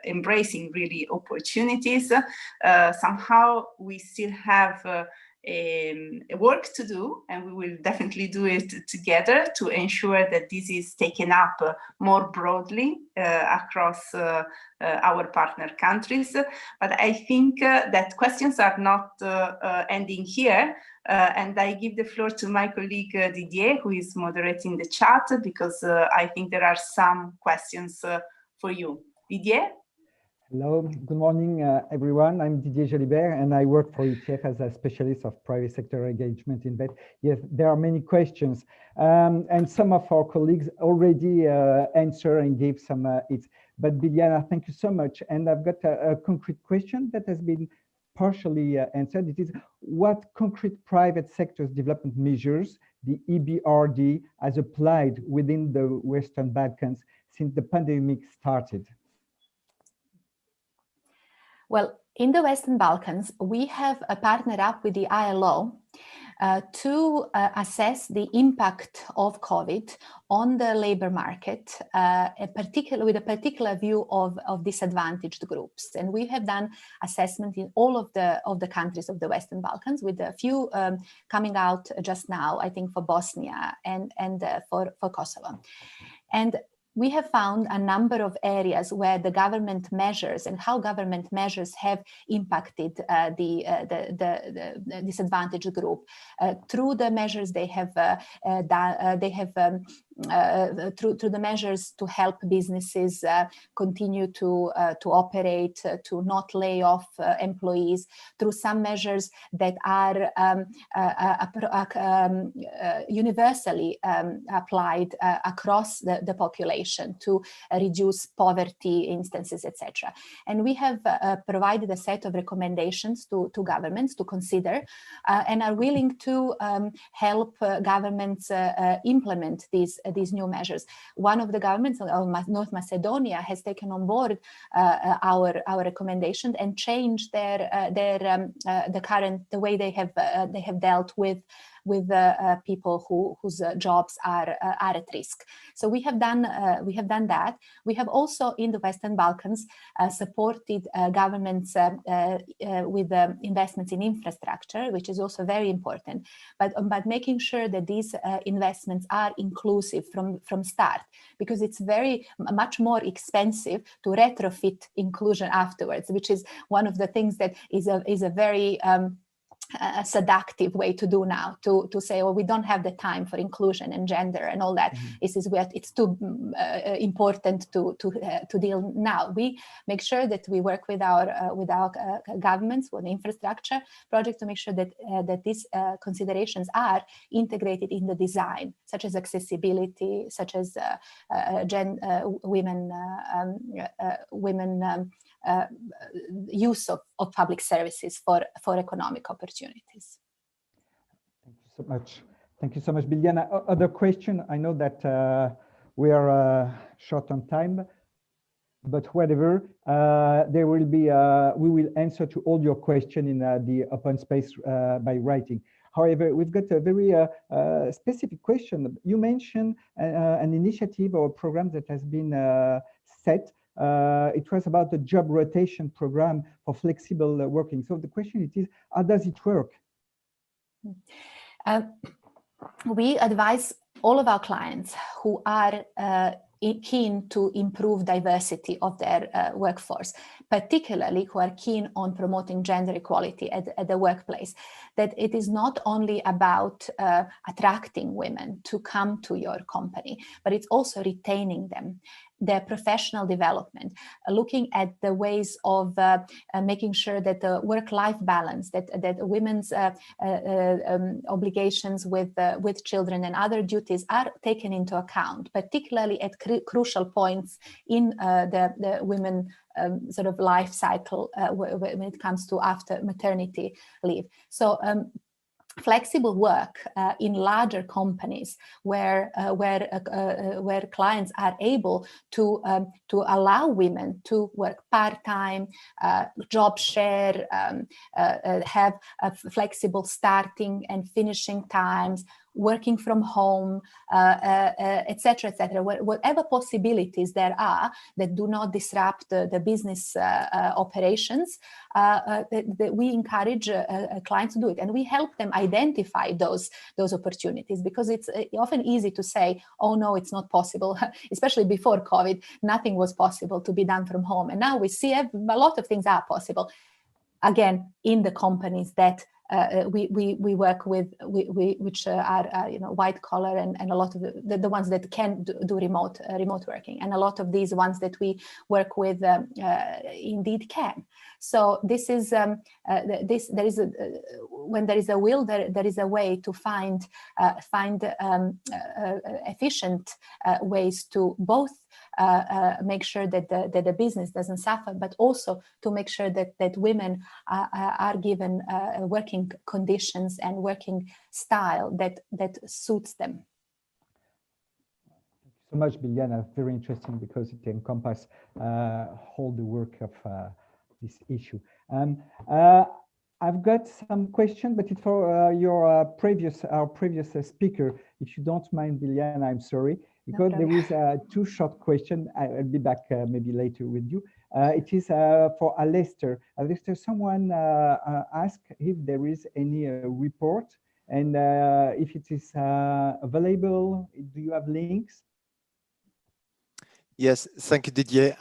embracing really opportunities. Somehow we still have work to do, and we will definitely do it together to ensure that this is taken up more broadly across our partner countries. But I think that questions are not ending here. And I give the floor to my colleague Didier, who is moderating the chat, because I think there are some questions for you. Didier? Hello, good morning, everyone. I'm Didier Jalibert, and I work for ETF as a specialist of private sector engagement in VET. Yes, there are many questions, and some of our colleagues already answered and gave some hits. But Biljana, thank you so much. And I've got a concrete question that has been partially answered. It is, what concrete private sector's development measures the EBRD has applied within the Western Balkans since the pandemic started? Well, in the Western Balkans, we have partnered up with the ILO to assess the impact of COVID on the labor market, with a particular view of disadvantaged groups. And we have done assessment in all of the countries of the Western Balkans, with a few coming out just now, I think, for Bosnia and for Kosovo. And we have found a number of areas where the government measures and how government measures have impacted the disadvantaged group through the measures they have through the measures to help businesses continue to operate, to not lay off employees, through some measures that are universally applied across the population to reduce poverty instances, etc. And we have provided a set of recommendations to governments to consider and are willing to help governments implement these new measures. One of the governments of North Macedonia has taken on board our recommendation and changed the way they have dealt with people whose jobs are at risk. So we have done that. We have also in the Western Balkans supported governments with investments in infrastructure, which is also very important. But making sure that these investments are inclusive from start, because it's very much more expensive to retrofit inclusion afterwards, which is one of the things that is a very seductive way to do now, to say, well, we don't have the time for inclusion and gender and all that. This is where it's too important to deal now. We make sure that we work with our governments, with the infrastructure project, to make sure that these considerations are integrated in the design, such as accessibility, such as women use of public services for economic opportunities. Thank you so much. Thank you so much, Biljana. Other question? I know that we are short on time, but whatever, there will be, we will answer to all your questions in the open space by writing. However, we've got a very specific question. You mentioned an initiative or a program that has been set. It was about the job rotation program for flexible working. So the question is, how does it work? We advise all of our clients who are keen to improve diversity of their workforce, particularly who are keen on promoting gender equality at the workplace, that it is not only about attracting women to come to your company, but it's also retaining them, their professional development, looking at the ways of making sure that the work-life balance, that women's obligations with children and other duties are taken into account, particularly at crucial points in the women sort of life cycle when it comes to after maternity leave. So flexible work in larger companies where clients are able to allow women to work part-time, job share, have flexible starting and finishing times, working from home, etc., etc. Whatever possibilities there are that do not disrupt the business operations, that we encourage clients to do it, and we help them identify those opportunities, because it's often easy to say, oh no, it's not possible. Especially before COVID, nothing was possible to be done from home, and now we see a lot of things are possible. Again, in the companies that we work with, which are white collar, and a lot of the ones that can do remote working, and a lot of these ones that we work with indeed can. So this is when there is a will, there is a way to find efficient ways to both make sure that the business doesn't suffer, but also to make sure that women are given working conditions and working style that suits them. Thank you so much, Biljana. Very interesting, because it encompasses all the work of this issue. I've got some questions, but it's for our previous speaker. If you don't mind, Biljana, I'm sorry, because there is two short questions. I'll be back maybe later with you. It is for Alistair. Alistair, someone asked if there is any report, and if it is available. Do you have links? Yes, thank you, Didier.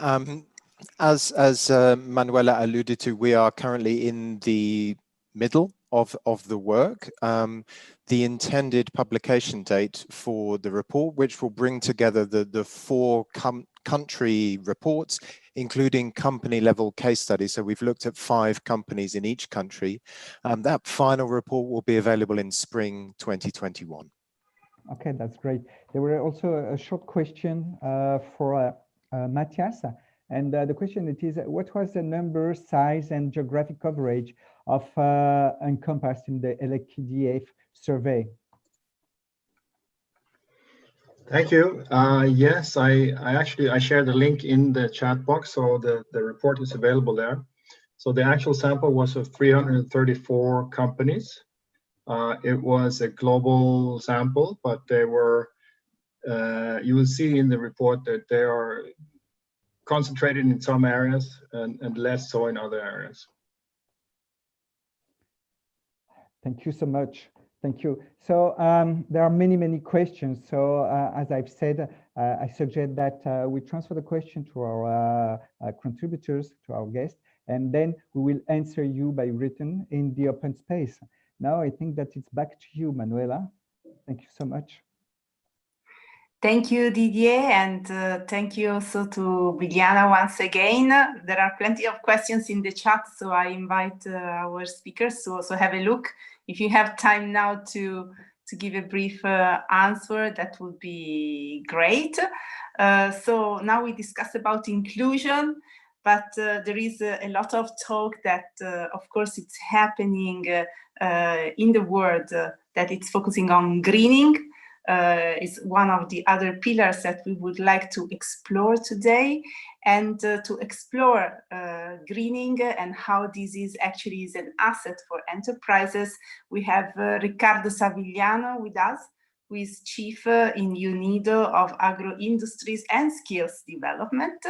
As Manuela alluded to, we are currently in the middle of the work. The intended publication date for the report, which will bring together the four country reports, including company level case studies. So we've looked at 5 companies in each country. That final report will be available in spring 2021. Okay, that's great. There were also a short question for Matthias. And the question it is, what was the number, size, and geographic coverage of encompassed in the LKDF survey? Thank you. Yes, I shared the link in the chat box, so the report is available there. So the actual sample was of 334 companies, It was a global sample, but they were, you will see in the report that they are concentrated in some areas and less so in other areas. Thank you so much. Thank you. So there are many questions. So as I've said, I suggest that we transfer the question to our contributors, to our guests, and then we will answer you by written in the open space. Now I think that it's back to you, Manuela. Thank you so much. Thank you, Didier, and thank you also to Biljana once again. There are plenty of questions in the chat, so I invite our speakers to also have a look. If you have time now to give a brief answer, that would be great. So now we discussed about inclusion, but there is a lot of talk that, of course, it's happening in the world that it's focusing on greening. Is one of the other pillars that we would like to explore today, and to explore greening and how this is actually an asset for enterprises. We have Riccardo Savigliano with us, who is Chief in UNIDO of Agro Industries and Skills Development.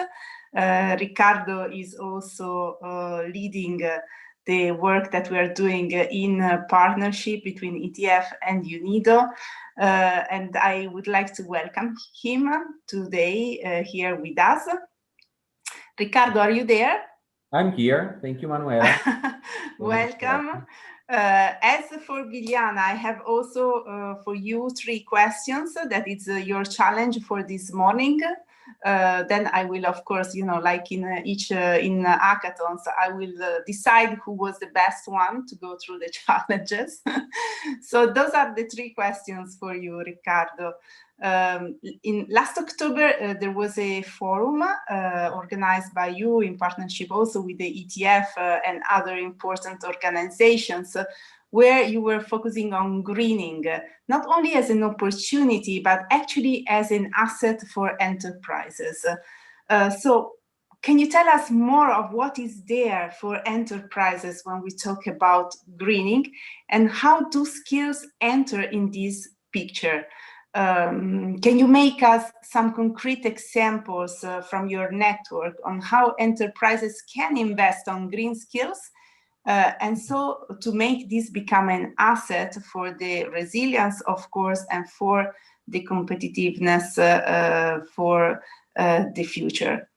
Riccardo is also leading the work that we are doing in partnership between ETF and UNIDO. And I would like to welcome him today here with us. Riccardo, are you there? I'm here. Thank you, Manuela. Welcome. As for Biljana, I have also for you 3 questions. That is your challenge for this morning. Then I will, of course, like in hackathons, I will decide who was the best one to go through the challenges. So those are the 3 questions for you, Riccardo. In last October, there was a forum organized by you in partnership also with the ETF and other important organizations, where you were focusing on greening, not only as an opportunity, but actually as an asset for enterprises. So can you tell us more of what is there for enterprises when we talk about greening, and how do skills enter in this picture? Can you make us some concrete examples from your network on how enterprises can invest on green skills? And so to make this become an asset for the resilience, of course, and for the competitiveness for the future.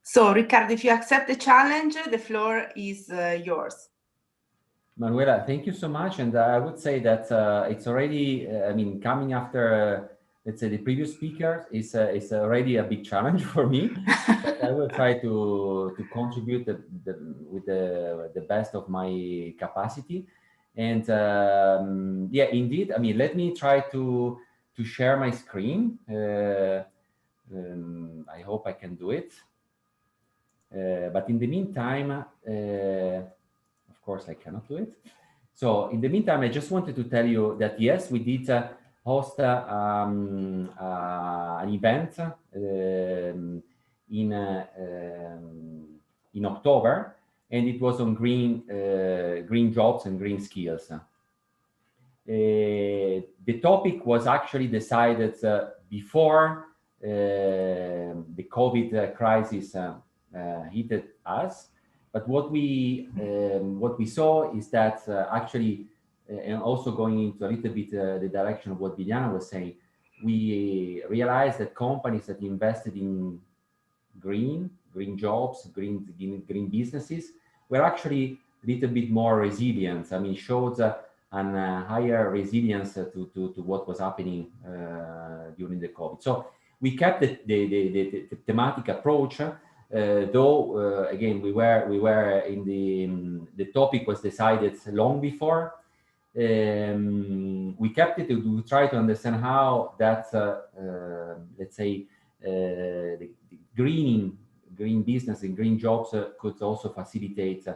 So, Riccardo, if you accept the challenge, the floor is yours. Manuela, thank you so much. And I would say that it's already, coming after, let's say, the previous speaker is already a big challenge for me. But I will try to contribute with the best of my capacity. And yeah, indeed, let me try to share my screen. I hope I can do it. But in the meantime, of course, I cannot do it. So in the meantime, I just wanted to tell you that, yes, we did host an event in October, and it was on green jobs and green skills. The topic was actually decided before the COVID crisis hit us. But what we saw is that actually, and also going into a little bit the direction of what Biljana was saying, we realized that companies that invested in green jobs, green businesses were actually a little bit more resilient. Showed a higher resilience to what was happening during the COVID. So we kept the thematic approach. Though again, we were in the topic was decided long before. We kept it to try to understand how that let's say the green business and green jobs could also facilitate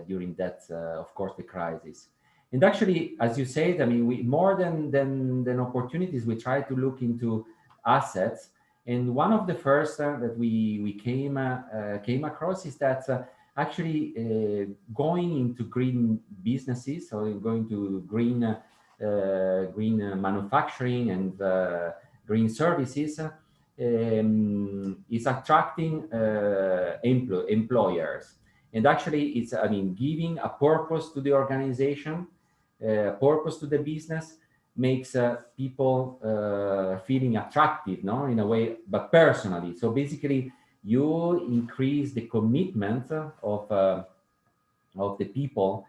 during that of course the crisis. And actually, as you said, we more than opportunities, we try to look into assets. And one of the first that we came across is that actually going into green businesses or going to green manufacturing and green services is attracting employers. And actually it's, I mean, giving a purpose to the organization, purpose to the business, makes people feeling attractive, no, in a way, but personally. So basically, you increase the commitment of the people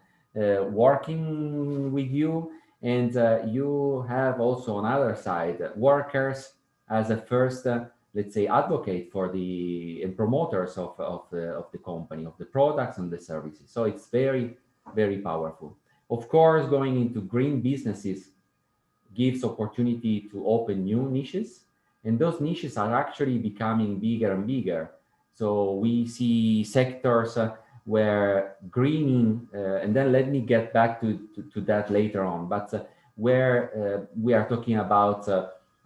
working with you, and you have also on other side workers as a first, let's say, advocate for the and promoters of the company, of the products and the services. So it's very, very powerful. Of course, going into green businesses gives opportunity to open new niches, and those niches are actually becoming bigger and bigger. So we see sectors where greening, and then let me get back to that later on, but where we are talking about,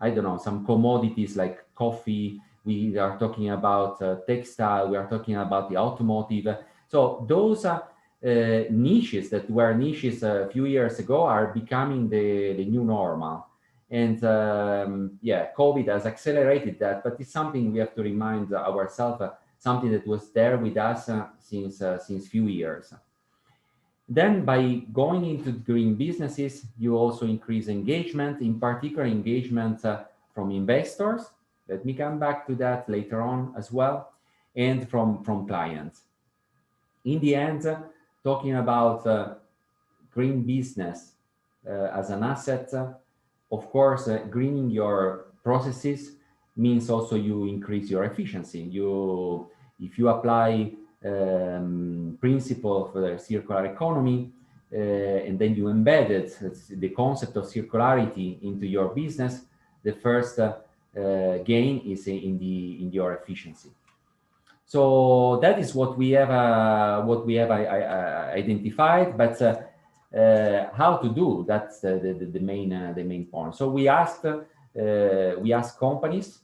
I don't know, some commodities like coffee, we are talking about textile, we are talking about the automotive. So those niches that were niches a few years ago are becoming the new normal. And yeah, COVID has accelerated that, but it's something we have to remind ourselves, something that was there with us since few years. Then by going into green businesses, you also increase engagement, in particular engagement from investors. Let me come back to that later on as well, and from clients. In the end, talking about green business as an asset, of course, greening your processes means also you increase your efficiency. If you apply principle of the circular economy, and then you embedded the concept of circularity into your business, the first gain is in your efficiency. So that is what we have identified, but how to do, that's the main point. So we asked companies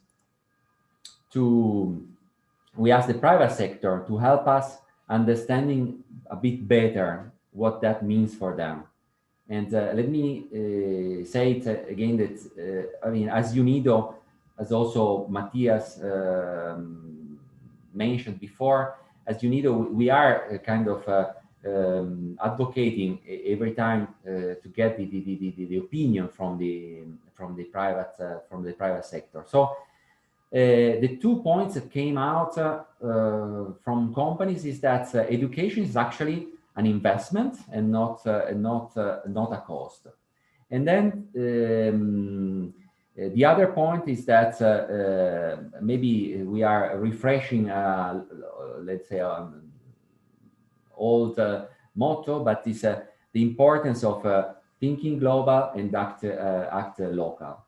we asked the private sector to help us understanding a bit better what that means for them. And let me say it again that, I mean, as UNIDO, as also Matthias mentioned before, as UNIDO, we are kind of advocating every time to get the opinion from the private sector. So the 2 points that came out from companies is that education is actually an investment and not a cost. And then the other point is that maybe we are refreshing, let's say, old motto, but it's the importance of thinking global and act local.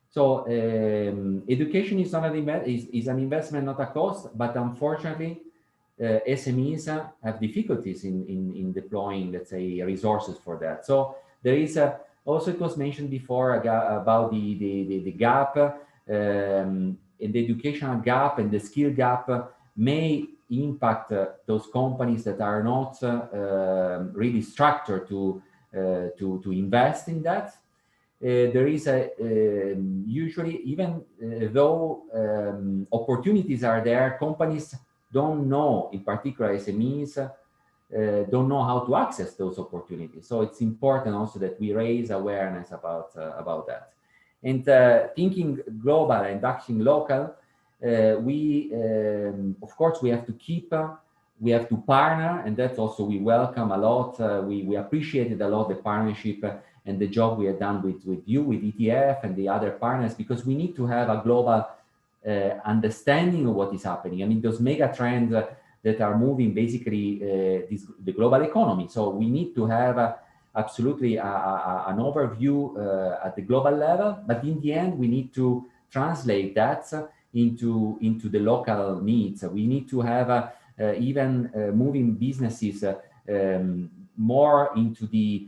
So education is not is an investment, not a cost, but unfortunately, SMEs have difficulties in deploying, let's say, resources for that. So there is also, it was mentioned before about the gap, and the educational gap and the skill gap may impact those companies that are not really structured to invest in that. There is usually, even though opportunities are there, companies don't know, in particular SMEs, don't know how to access those opportunities. So it's important also that we raise awareness about that. And thinking global and acting local, of course, we have to we have to partner, and that's also we welcome a lot. We appreciated a lot the partnership and the job we have done with you, with ETF and the other partners, because we need to have a global understanding of what is happening. I mean, those mega trends that are moving basically the global economy. So we need to have absolutely an overview at the global level, but in the end, we need to translate that into the local needs. We need to have even moving businesses more into the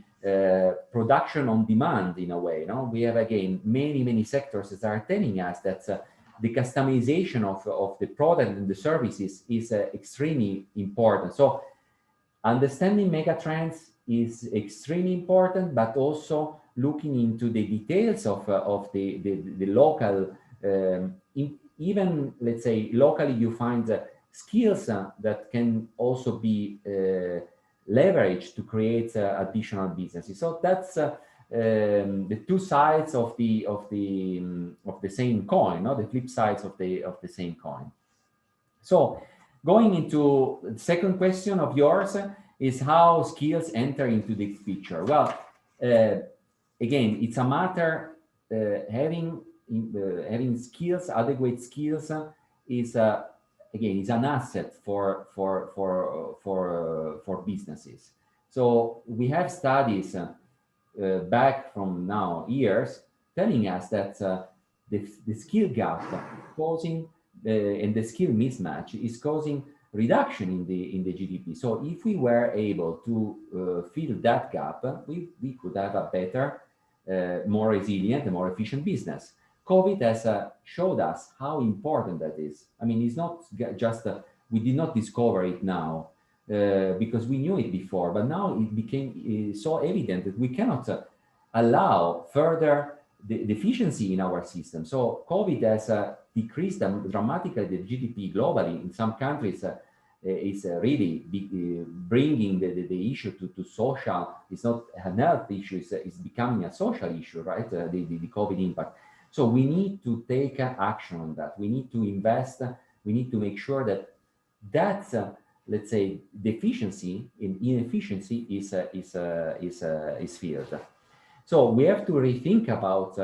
production on demand in a way. No, we have again many sectors that are telling us that the customization of the product and the services is extremely important. So Understanding megatrends is extremely important, but also looking into the details of the local, even let's say locally, you find skills that can also be leveraged to create additional businesses. So that's the two sides of the same coin, no? The flip sides of the same coin. So going into the second question of yours is how skills enter into the picture. Well, again, it's a matter having skills, adequate skills, is again is an asset for businesses. So we have studies back from now years telling us that the skill gap causing and the skill mismatch is causing reduction in the GDP. So if we were able to fill that gap, we could have a better, more resilient and more efficient business. COVID has showed us how important that is. I mean, it's not just we did not discover it now because we knew it before, but now it became so evident that we cannot allow further the deficiency in our system. So COVID has decreased dramatically the GDP globally. In some countries, is really bringing the issue to social. It's not a health issue, it's becoming a social issue, right? The COVID impact. So we need to take action on that. We need to invest. We need to make sure that that's, let's say, deficiency in inefficiency is filled. So we have to rethink about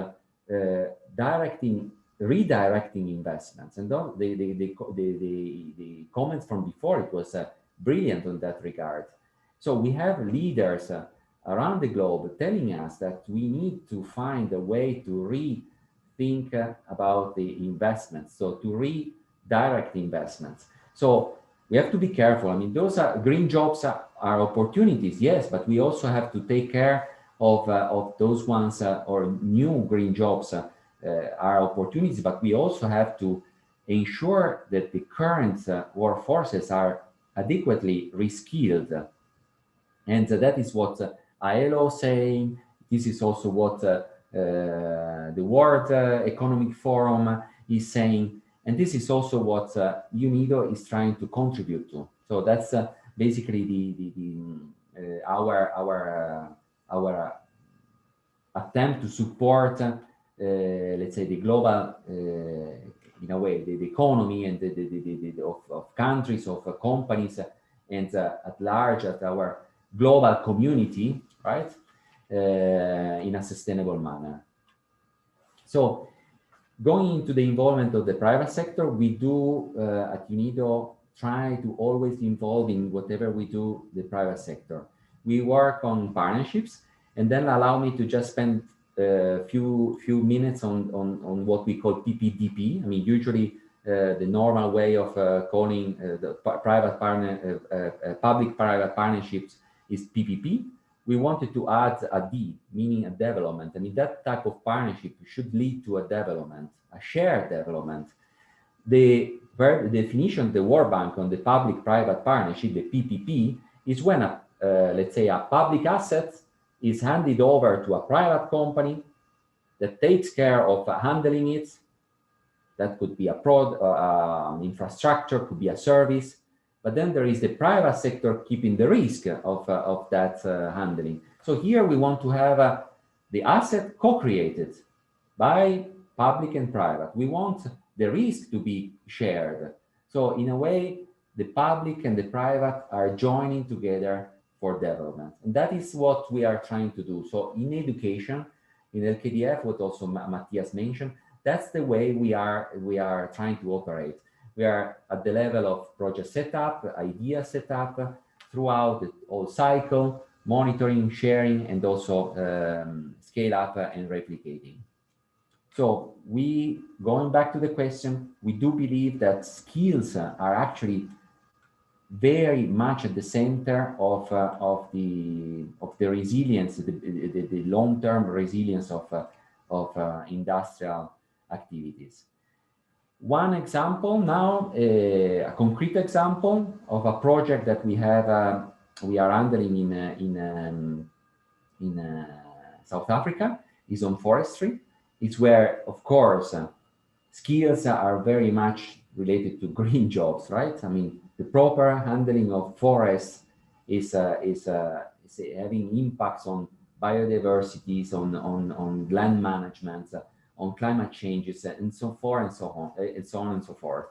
redirecting investments. And the comments from before, it was brilliant on that regard. So we have leaders around the globe telling us that we need to find a way to rethink about the investments, so to redirect investments. So we have to be careful. I mean, those are green jobs are opportunities, yes, but we also have to take care of those ones or new green jobs are opportunities, but we also have to ensure that the current workforces are adequately reskilled. And that is what ILO is saying. This is also what the World Economic Forum is saying. And this is also what UNIDO is trying to contribute to. So that's basically our attempt to support, let's say, the global, in a way, the economy and of countries, of companies, and at large at our global community, right, in a sustainable manner. So going into the involvement of the private sector, we do at UNIDO try to always involve in whatever we do the private sector. We work on partnerships, and then allow me to just spend a few minutes on what we call PPDP. I mean, usually the normal way of calling the public-private partnerships is PPP. We wanted to add a D, meaning a development. I mean, that type of partnership should lead to a development, a shared development. The definition of the World Bank on the public-private partnership, the PPP, is when let's say a public asset is handed over to a private company that takes care of handling it. That could be a infrastructure, could be a service, but then there is the private sector keeping the risk of that handling. So here we want to have the asset co-created by public and private. We want the risk to be shared. So in a way, the public and the private are joining together for development. And that is what we are trying to do. So in education, in LKDF, what also Matthias mentioned, that's the way we are trying to operate. We are at the level of project setup, idea setup, throughout the whole cycle, monitoring, sharing, and also scale up and replicating. So going back to the question, we do believe that skills are actually very much at the center of the resilience, the long-term resilience of industrial activities. One example now, a concrete example of a project that we have we are handling in South Africa is on forestry. It's where, of course, skills are very much related to green jobs, right? I mean, the proper handling of forests is having impacts on biodiversities, on land management, on climate changes, and so forth and so on, and so on and so forth.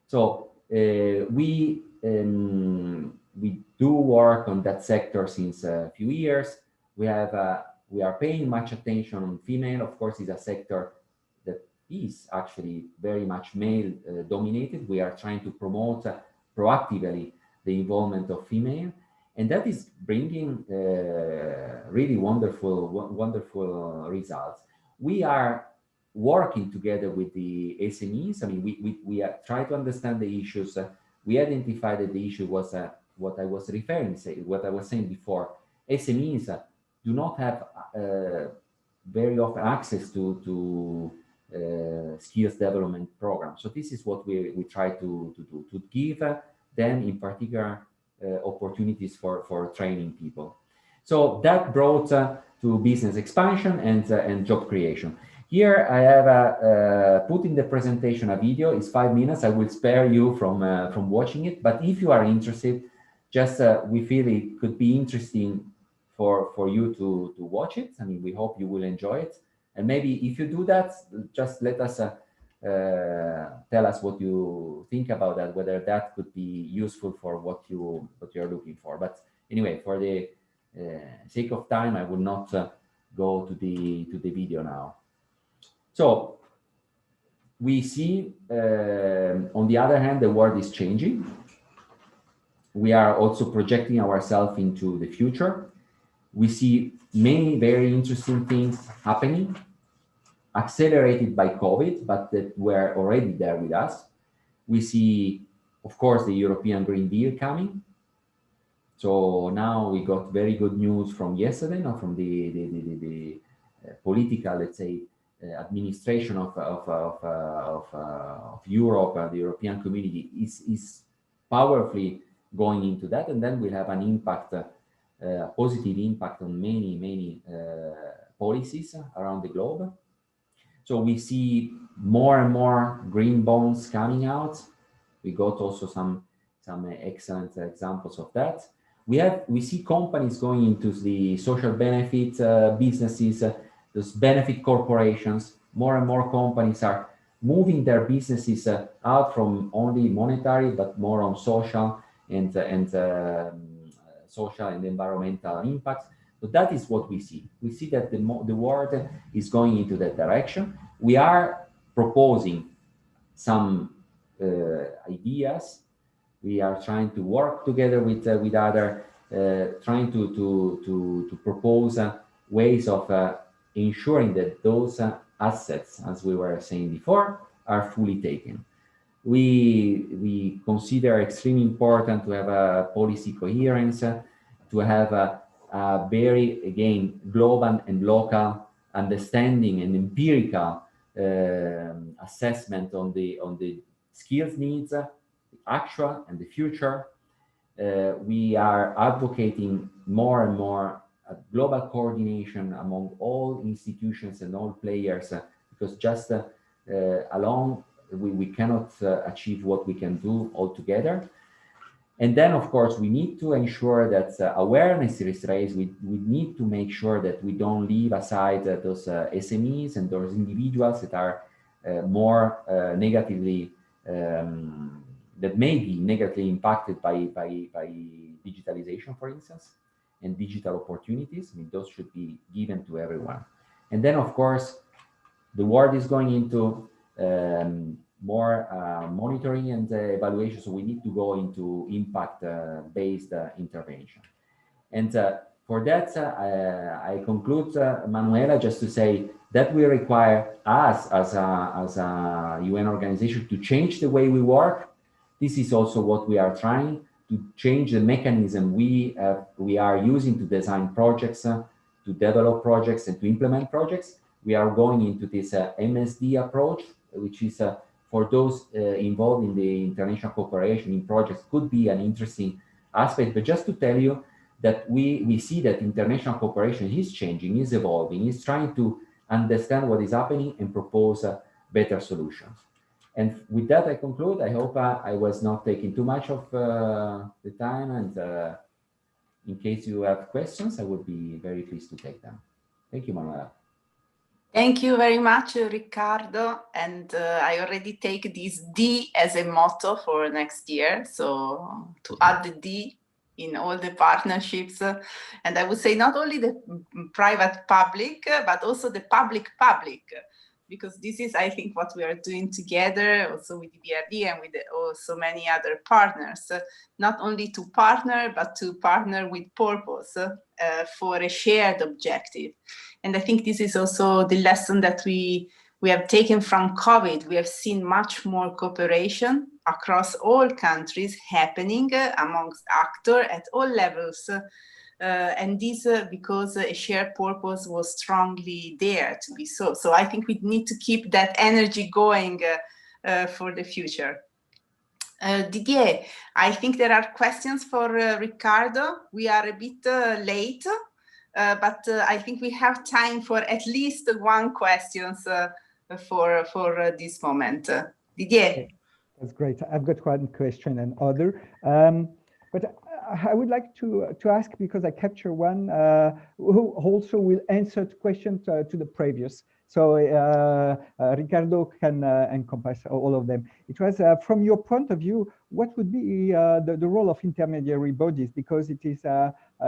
So we do work on that sector since a few years. We are paying much attention on female. Of course, is a sector that is actually very much male dominated. We are trying to promote proactively the involvement of female, and that is bringing really wonderful results. We are working together with the SMEs. I mean, we try to understand the issues. We identified that the issue was what I was saying before. SMEs do not have very often access to skills development programs. So this is what we try to do, to give them in particular opportunities for training people. So that brought to business expansion and job creation. Here I have put in the presentation a video. It's 5 minutes. I will spare you from watching it. But if you are interested, just we feel it could be interesting for you to watch it. I mean, we hope you will enjoy it. And maybe if you do that, just let us tell us what you think about that, whether that could be useful for what you're looking for. But anyway, for the sake of time, I will not go to the video now. So we see, on the other hand, the world is changing. We are also projecting ourselves into the future. We see many very interesting things happening, accelerated by COVID, but that were already there with us. We see, of course, the European Green Deal coming. So now we got very good news from yesterday, not from the political, let's say, administration of Europe, the European community is powerfully going into that, and then we'll have an impact, positive impact on many policies around the globe. So we see more and more green bonds coming out. We got also some excellent examples of that. We see companies going into the social benefit businesses, those benefit corporations. More and more companies are moving their businesses out from only monetary, but more on social and social and environmental impacts. So that is what we see. We see that the world is going into that direction. We are proposing some ideas. We are trying to work together with other, trying to propose ways of ensuring that those assets, as we were saying before, are fully taken. We consider extremely important to have a policy coherence, to have a very, again, global and local understanding and empirical assessment on the skills needs, the actual and the future. We are advocating more and more global coordination among all institutions and all players, because just alone we cannot achieve what we can do all together. And then, of course, we need to ensure that awareness is raised. We need to make sure that we don't leave aside those SMEs and those individuals that are more negatively, that may be negatively impacted by digitalization, for instance, and digital opportunities. I mean, those should be given to everyone. And then, of course, the world is going into more monitoring and evaluation, so we need to go into impact-based intervention. And for that, I conclude, Manuela, just to say that we require us as a UN organization to change the way we work. This is also what we are trying to change, the mechanism we are using to design projects, to develop projects, and to implement projects. We are going into this MSD approach, which is for those involved in the international cooperation in projects, could be an interesting aspect, but just to tell you that we see that international cooperation is changing, is evolving, is trying to understand what is happening and propose better solutions. And with that, I conclude. I hope I was not taking too much of the time, and in case you have questions, I would be very pleased to take them. Thank you, Manuela. Thank you very much, Riccardo. And I already take this D as a motto for next year. So to add the D in all the partnerships. And I would say not only the private public, but also the public, because this is, I think, what we are doing together, also with the BRD and with also many other partners, not only to partner, but to partner with purpose for a shared objective. And I think this is also the lesson that we have taken from COVID. We have seen much more cooperation across all countries happening amongst actors at all levels. And this because a shared purpose was strongly there to be so. So I think we need to keep that energy going for the future. Didier, I think there are questions for Riccardo. We are a bit late, but I think we have time for at least one question for this moment. Didier. That's great. I've got one question and other. But I would like to ask, because I capture one who also will answer the question to the previous. So Riccardo can encompass all of them. It was, from your point of view, what would be the role of intermediary bodies? Because it is,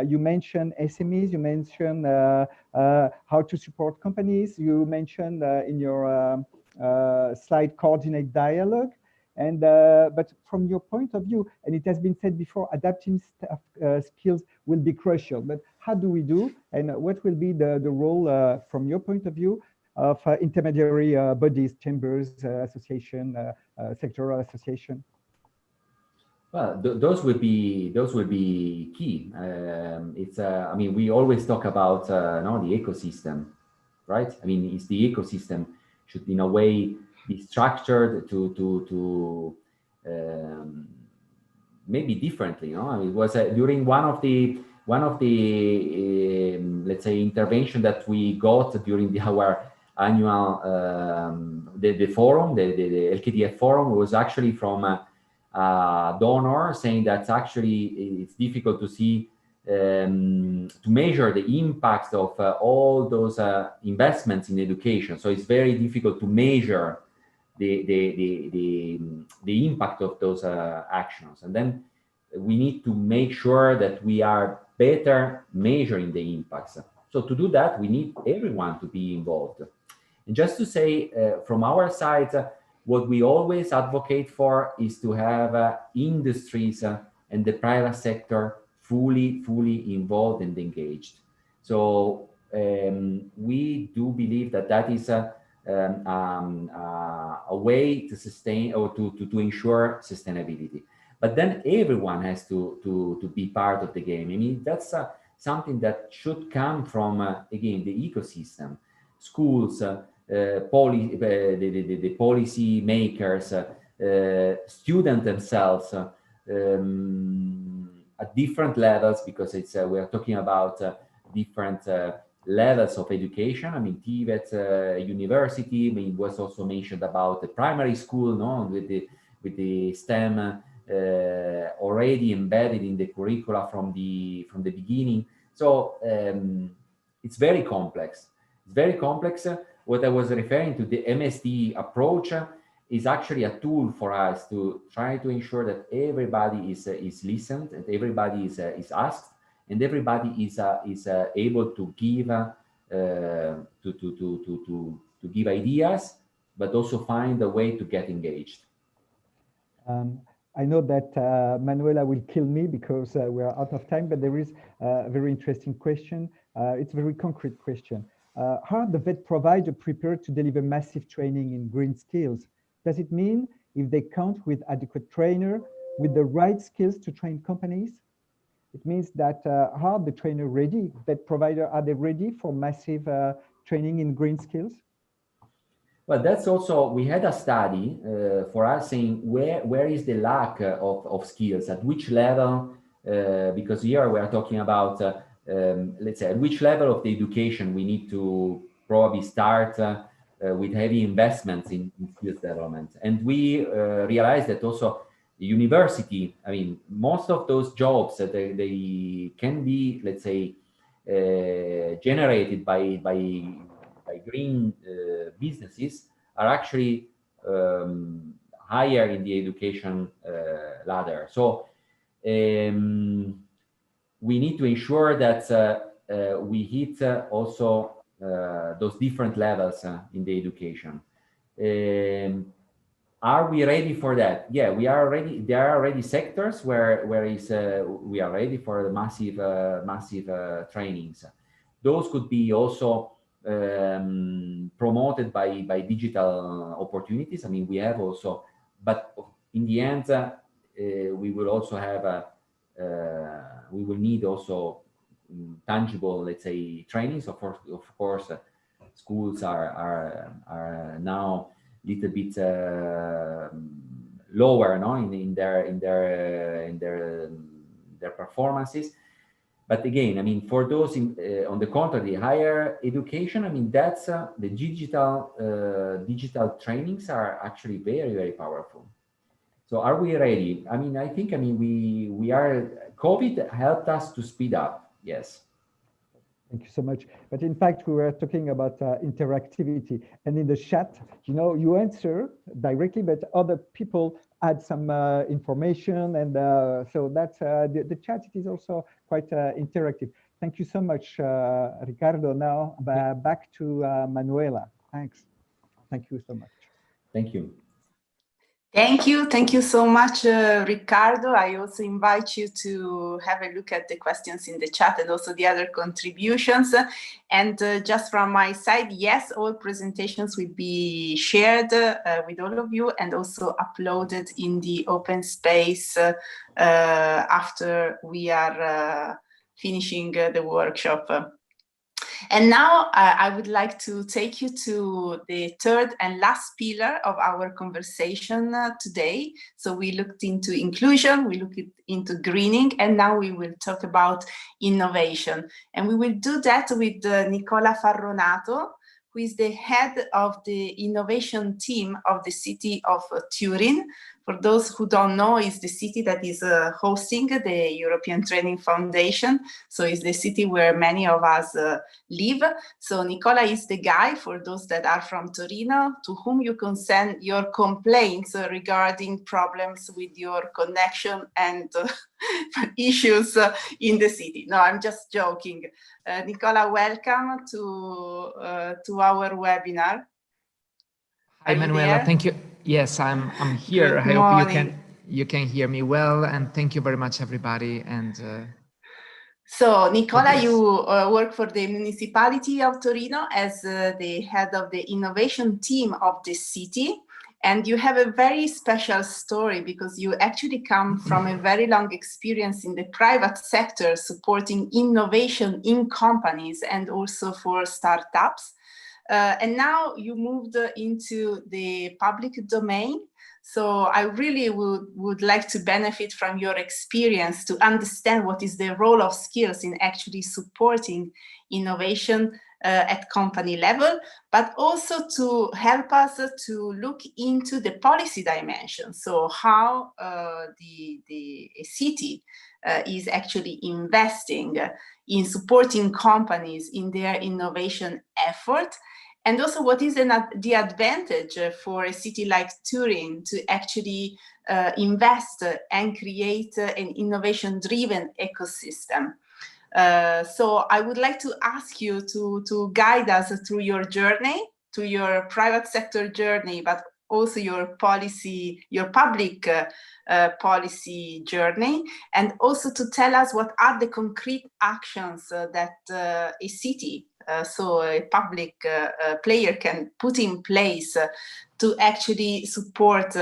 you mentioned SMEs, you mentioned how to support companies, you mentioned in your slide coordinate dialogue. And but from your point of view, and it has been said before, adapting skills will be crucial. But how do we do, and what will be the role from your point of view of intermediary bodies, chambers, association, sectoral association? Well, those will be key. It's I mean, we always talk about the ecosystem, right? I mean, it's the ecosystem should in a way be structured to maybe differently. I mean, it was during one of the let's say intervention that we got during our annual the forum, the LKDF forum, was actually from a donor saying that actually it's difficult to see to measure the impact of all those investments in education. So it's very difficult to measure the impact of those actions. And then we need to make sure that we are better measuring the impacts. So to do that, we need everyone to be involved. And just to say, from our side, what we always advocate for is to have industries and the private sector fully involved and engaged. So we do believe that that is a way to sustain or to ensure sustainability. But then everyone has to be part of the game. I mean, that's something that should come from, again, the ecosystem, schools, the policy makers, students themselves, at different levels, because it's we are talking about different levels of education. I mean, TVET university. I mean, was also mentioned about the primary school, no, with the STEM already embedded in the curricula from the beginning. So it's very complex. It's very complex. What I was referring to, the MSD approach, is actually a tool for us to try to ensure that everybody is listened, and everybody is asked, and everybody is able to give to give ideas, but also find a way to get engaged. I know that Manuela will kill me because we are out of time, but there is a very interesting question. It's a very concrete question. How are the VET providers prepared to deliver massive training in green skills? Does it mean if they count with adequate trainer with the right skills to train companies? It means that how are the trainer ready? VET provider, are they ready for massive training in green skills? Well, that's also, we had a study for us saying where is the lack of skills, at which level because here we are talking about, let's say, at which level of the education we need to probably start with heavy investments in skills development. And we realized that also the university, I mean, most of those jobs that they can be, let's say, generated by green businesses are actually higher in the education ladder. So we need to ensure that we hit also those different levels in the education. Are we ready for that? Yeah, we are ready. There are already sectors where we are ready for the massive trainings. Those could be also promoted by digital opportunities. I mean, we have also, but in the end, we will also have we will need also tangible, let's say, trainings. Of course, schools are now a little bit lower, no, in their performances. But again, I mean, for those on the contrary, higher education, I mean, that's the digital trainings are actually very, very powerful. So are we ready? I mean, I think, I mean, we are, COVID helped us to speed up, yes. Thank you so much. But in fact, we were talking about interactivity, and in the chat, you know, you answer directly, but other people add some information, and so that's the chat. It is also quite interactive. Thank you so much, Ricardo. Now back to Manuela. Thanks. Thank you so much. Thank you. Thank you so much, Ricardo. I also invite you to have a look at the questions in the chat and also the other contributions. And just from my side, yes, all presentations will be shared with all of you and also uploaded in the open space after we are finishing the workshop. And now I would like to take you to the third and last pillar of our conversation today. So we looked into inclusion, we looked into greening, and now we will talk about innovation. And we will do that with Nicola Farronato, who is the head of the innovation team of the city of Turin. For those who don't know, it's the city that is hosting the European Training Foundation. So it's the city where many of us live. So Nicola is the guy, for those that are from Torino, to whom you can send your complaints regarding problems with your connection and issues in the city. No, I'm just joking. Nicola, welcome to our webinar. Hi, Manuela. Thank you. Yes, I'm here. I hope you can hear me well, and thank you very much, everybody. And so, Nicola, you work for the municipality of Torino as the head of the innovation team of the city, and you have a very special story because you actually come from a very long experience in the private sector supporting innovation in companies and also for startups. And now you moved into the public domain. So I really would like to benefit from your experience to understand what is the role of skills in actually supporting innovation at company level, but also to help us to look into the policy dimension. So how a city is actually investing in supporting companies in their innovation effort. And also, what is the advantage for a city like Turin to actually invest and create an innovation-driven ecosystem? So I would like to ask you to guide us through your journey, to your private sector journey, but also your policy, your public policy journey, and also to tell us what are the concrete actions that a city, so a public player, can put in place to actually support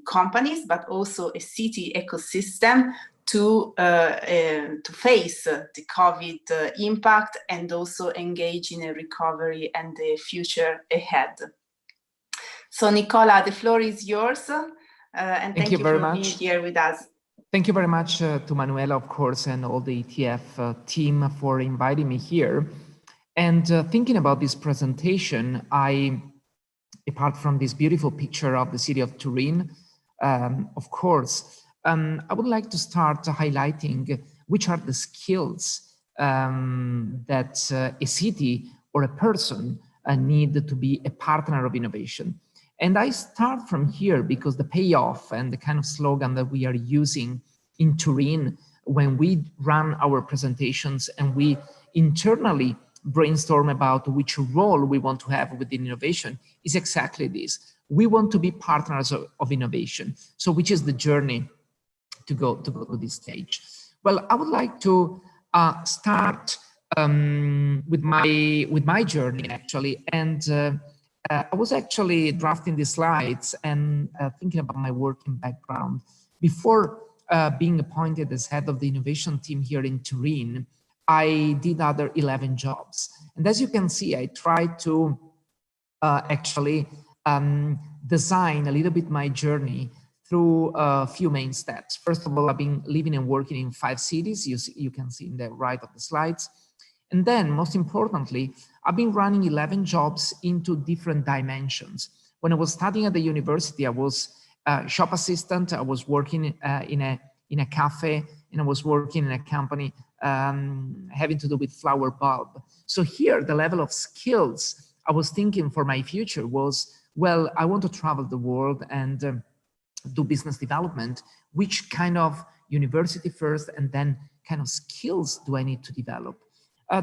companies, but also a city ecosystem to face the COVID impact and also engage in a recovery and the future ahead. So Nicola, the floor is yours, and thank you very for much. being here with us. Thank you very much to Manuela, of course, and all the ETF team for inviting me here. And thinking about this presentation, apart from this beautiful picture of the city of Turin, of course, I would like to start highlighting which are the skills that a city or a person need to be a partner of innovation. And I start from here because the payoff and the kind of slogan that we are using in Turin when we run our presentations and we internally brainstorm about which role we want to have within innovation is exactly this. We want to be partners of innovation. So which is the journey to go to this stage? Well, I would like to start with my journey actually, and I was actually drafting the slides and thinking about my working background. Before being appointed as head of the innovation team here in Turin, I did other 11 jobs. And as you can see, I tried to actually design a little bit my journey through a few main steps. First of all, I've been living and working in 5 cities, you can see in the right of the slides. And then, most importantly, I've been running 11 jobs into different dimensions. When I was studying at the university, I was a shop assistant, I was working in a cafe, and I was working in a company having to do with flower bulb. So here, the level of skills I was thinking for my future was, well, I want to travel the world and do business development. Which kind of university first, and then kind of skills do I need to develop?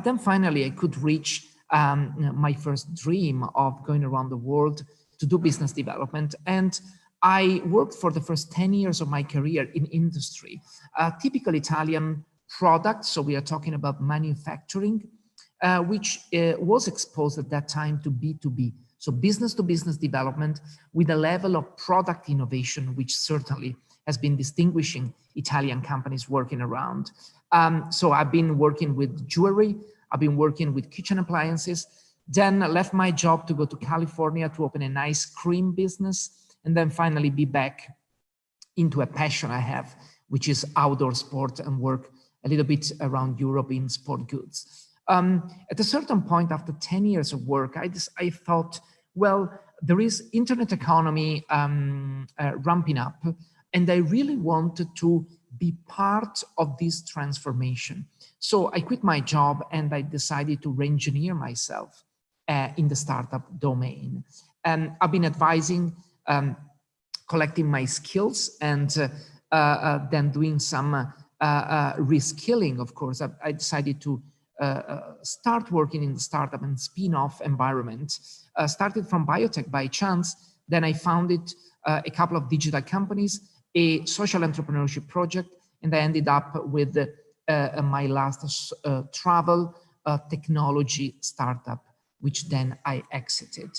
Then finally, I could reach my first dream of going around the world to do business development. And I worked for the first 10 years of my career in industry, typical Italian product. So we are talking about manufacturing, which was exposed at that time to B2B. So business to business development with a level of product innovation, which certainly has been distinguishing Italian companies working around. So I've been working with jewelry, I've been working with kitchen appliances, then I left my job to go to California to open an ice cream business, and then finally be back into a passion I have, which is outdoor sport, and work a little bit around Europe in sport goods. At a certain point after 10 years of work, I thought, well, there is internet economy ramping up, and I really wanted to be part of this transformation. So I quit my job and I decided to re-engineer myself in the startup domain. And I've been advising, collecting my skills, and then doing some reskilling, of course. I decided to start working in the startup and spin-off environment. Started from biotech by chance, then I founded a couple of digital companies, a social entrepreneurship project, and I ended up with my last travel technology startup, which then I exited.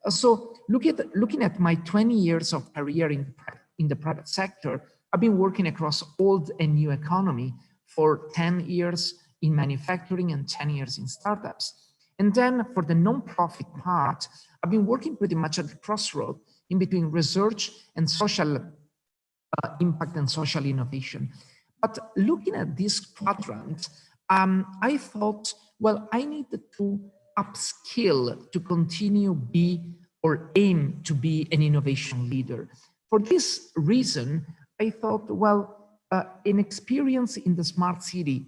So looking at my 20 years of career in the private sector, I've been working across old and new economy for 10 years in manufacturing and 10 years in startups. And then for the non-profit part, I've been working pretty much at the crossroad in between research and social impact and social innovation. But looking at this quadrant, I thought, well, I needed to upskill to continue aim to be an innovation leader. For this reason, I thought, well, an experience in the smart city,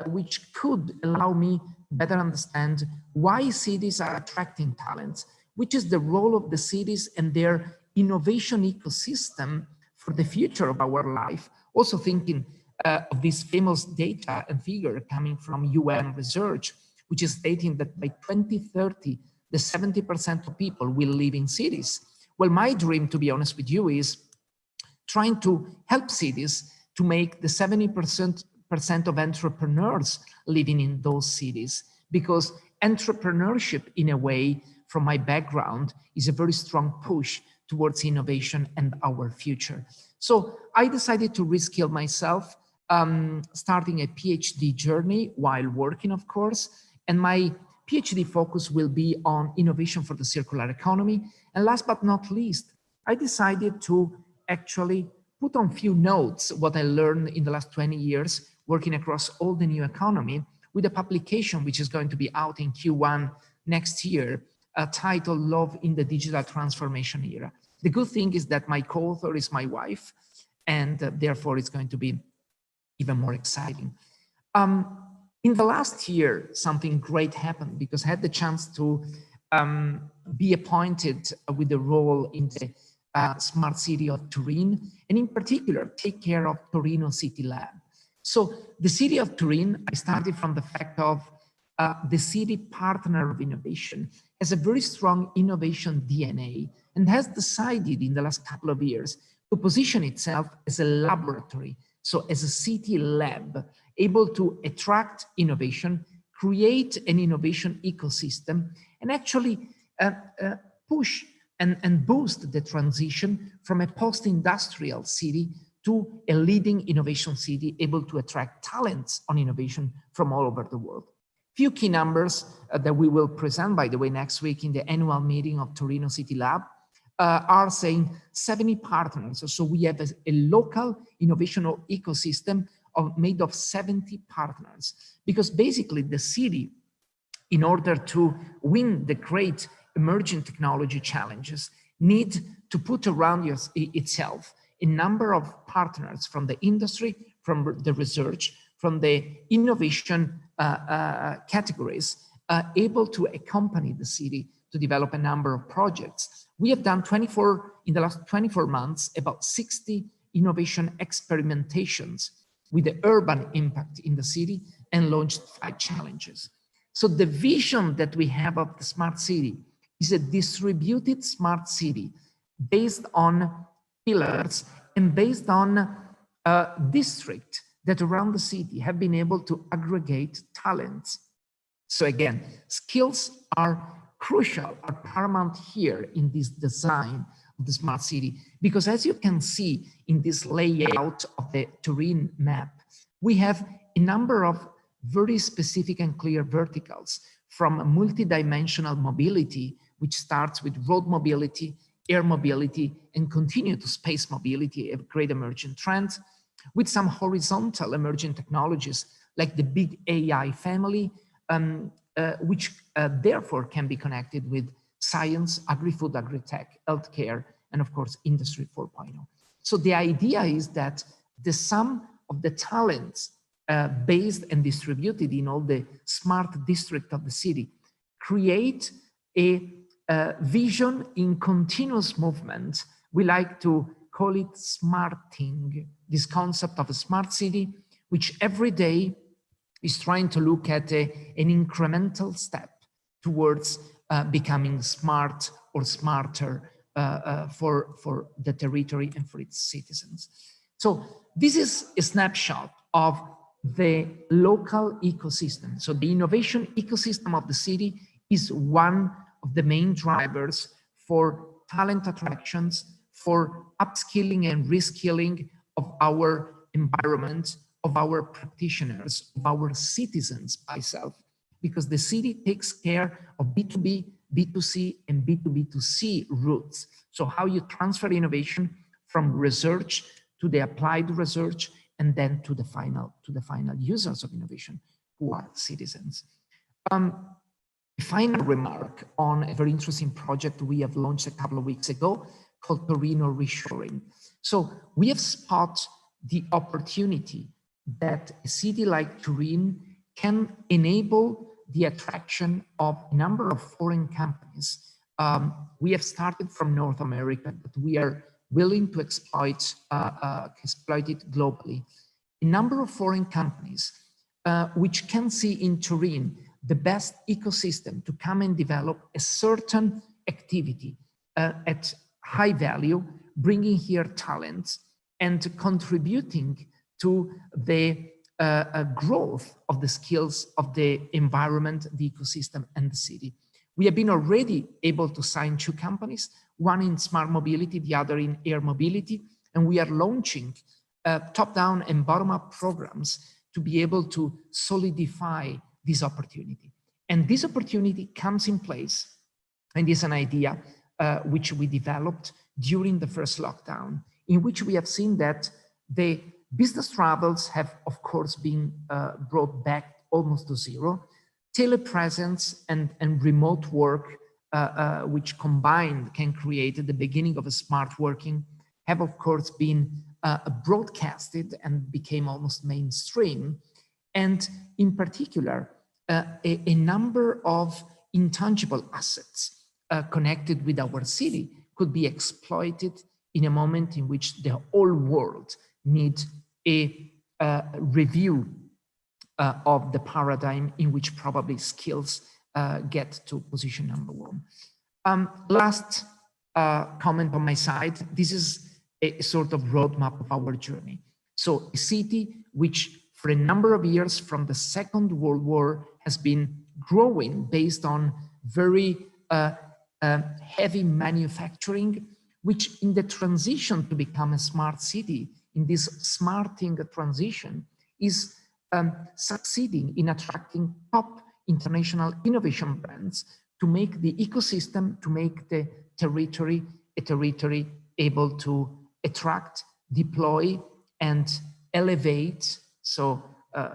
which could allow me better understand why cities are attracting talents, which is the role of the cities and their innovation ecosystem for the future of our life. Also thinking of this famous data and figure coming from UN research, which is stating that by 2030, the 70% of people will live in cities. Well, my dream, to be honest with you, is trying to help cities to make the 70% of entrepreneurs living in those cities, because entrepreneurship, in a way, from my background, is a very strong push towards innovation and our future. So I decided to reskill myself, starting a PhD journey while working, of course, and my PhD focus will be on innovation for the circular economy. And last but not least, I decided to actually put on few notes what I learned in the last 20 years working across all the new economy with a publication which is going to be out in Q1 next year, titled Love in the Digital Transformation Era. The good thing is that my co-author is my wife, and therefore it's going to be even more exciting. In the last year, something great happened because I had the chance to be appointed with the role in the Smart City of Turin, and in particular, take care of Torino City Lab. So the city of Turin, I started from the fact of the city partner of innovation, has a very strong innovation DNA and has decided in the last couple of years to position itself as a laboratory, so as a city lab, able to attract innovation, create an innovation ecosystem, and actually push and boost the transition from a post-industrial city to a leading innovation city able to attract talents on innovation from all over the world. Few key numbers that we will present, by the way, next week in the annual meeting of Torino City Lab are saying 70 partners. So we have a local innovation ecosystem made of 70 partners, because basically the city, in order to win the great emerging technology challenges, need to put around itself a number of partners from the industry, from the research, from the innovation categories, able to accompany the city to develop a number of projects. We have done in the last 24 months, about 60 innovation experimentations with the urban impact in the city and launched 5 challenges. So the vision that we have of the smart city is a distributed smart city based on pillars and based on districts that around the city have been able to aggregate talents. So again, skills are crucial, are paramount here in this design of the smart city, because as you can see in this layout of the Turin map, we have a number of very specific and clear verticals, from multidimensional mobility, which starts with road mobility, air mobility, and continue to space mobility, a great emerging trend, with some horizontal emerging technologies like the big AI family, which therefore can be connected with science, agri-food, agri-tech, healthcare, and of course, Industry 4.0. So the idea is that the sum of the talents based and distributed in all the smart district of the city create a vision in continuous movement. We like to call it smarting, this concept of a smart city, which every day is trying to look at an incremental step towards becoming smart or smarter for the territory and for its citizens. So this is a snapshot of the local ecosystem. So the innovation ecosystem of the city is one of the main drivers for talent attractions, for upskilling and reskilling of our environment, of our practitioners, of our citizens by self, because the city takes care of B2B, B2C, and B2B2C routes. So how you transfer innovation from research to the applied research, and then to the final users of innovation, who are citizens. A final remark on a very interesting project we have launched a couple of weeks ago called Torino Reshoring. So we have spotted the opportunity that a city like Turin can enable the attraction of a number of foreign companies. We have started from North America, but we are willing to exploit it globally. A number of foreign companies which can see in Turin the best ecosystem to come and develop a certain activity at high value, bringing here talents and contributing to the growth of the skills of the environment, the ecosystem, and the city. We have been already able to sign 2 companies, one in smart mobility, the other in air mobility, and we are launching top-down and bottom-up programs to be able to solidify this opportunity. And this opportunity comes in place, and is an idea which we developed during the first lockdown in which we have seen that the business travels have, of course, been brought back almost to zero. Telepresence and remote work, which combined can create the beginning of a smart working, have, of course, been broadcasted and became almost mainstream. And in particular, a number of intangible assets connected with our city could be exploited in a moment in which the whole world needs a review of the paradigm in which probably skills get to position number one. Last comment on my side, this is a sort of roadmap of our journey. So a city which for a number of years from the Second World War has been growing based on very heavy manufacturing, which in the transition to become a smart city, in this smarting transition, is succeeding in attracting top international innovation brands to make the ecosystem, to make the territory a territory able to attract, deploy, and elevate, so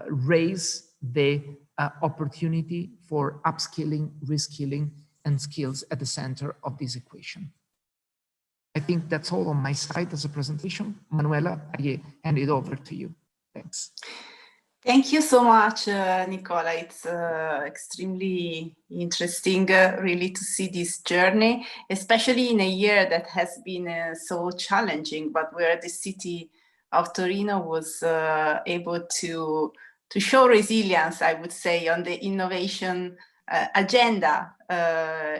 raise the opportunity for upskilling, reskilling, and skills at the center of this equation. I think that's all on my side as a presentation. Manuela, I hand it over to you. Thanks. Thank you so much, Nicola. It's extremely interesting, really, to see this journey, especially in a year that has been so challenging, but where the city of Torino was able to show resilience, I would say, on the innovation agenda,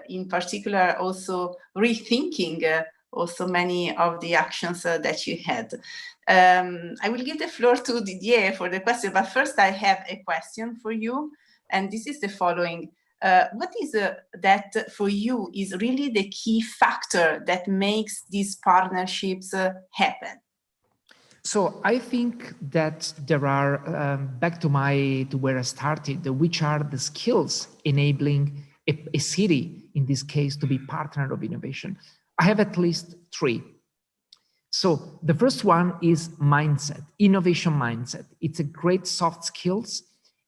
in particular, also rethinking also many of the actions that you had. I will give the floor to Didier for the question, but first I have a question for you, and this is the following. What is that for you is really the key factor that makes these partnerships happen? So I think that there are, back to where I started, which are the skills enabling a city, in this case, to be partner of innovation. I have at least three. So the first one is mindset, innovation mindset. It's a great soft skills,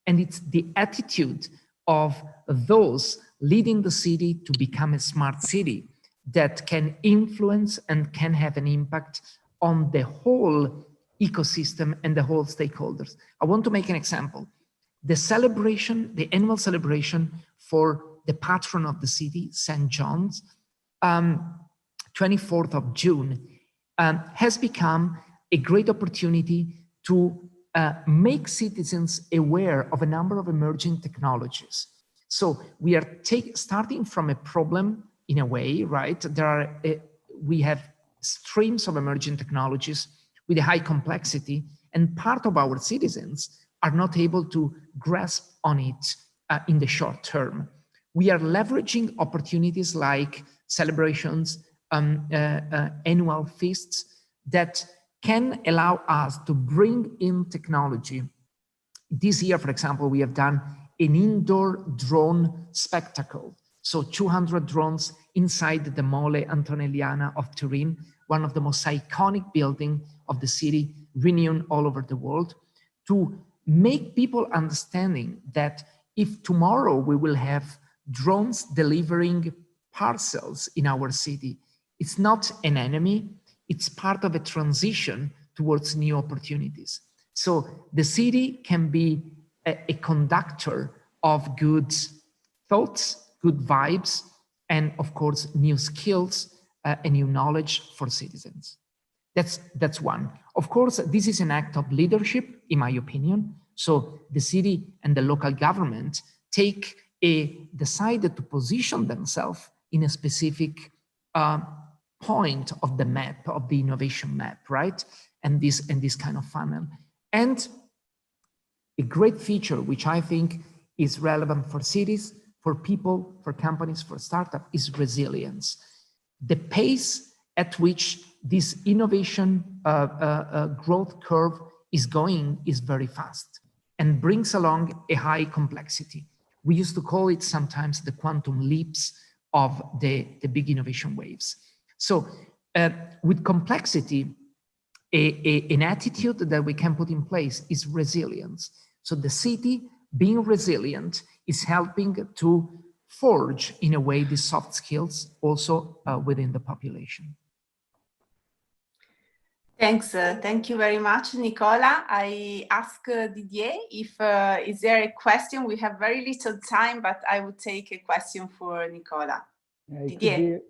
and it's the attitude of those leading the city to become a smart city that can influence and can have an impact on the whole ecosystem and the whole stakeholders. I want to make an example. The celebration, the annual celebration for the patron of the city, St. John's, 24th of June, has become a great opportunity to make citizens aware of a number of emerging technologies. So we are starting from a problem in a way, right? We have streams of emerging technologies with a high complexity, and part of our citizens are not able to grasp on it in the short term. We are leveraging opportunities like celebrations, annual feasts that can allow us to bring in technology. This year, for example, we have done an indoor drone spectacle. So 200 drones inside the Mole Antonelliana of Turin, one of the most iconic buildings of the city, renowned all over the world, to make people understanding that if tomorrow we will have drones delivering parcels in our city, it's not an enemy, it's part of a transition towards new opportunities. So the city can be a conductor of good thoughts, good vibes, and of course, new skills and new knowledge for citizens. That's one. Of course, this is an act of leadership, in my opinion. So the city and the local government decided to position themselves in a specific point of the map, of the innovation map, right? And this kind of funnel. And a great feature, which I think is relevant for cities, for people, for companies, for startups, is resilience. The pace at which this innovation growth curve is going is very fast and brings along a high complexity. We used to call it sometimes the quantum leaps of the big innovation waves. So with complexity, an attitude that we can put in place is resilience. So the city being resilient is helping to forge, in a way, the soft skills also within the population. Thanks. Thank you very much, Nicola. I ask Didier if is there a question? We have very little time, but I would take a question for Nicola. Didier.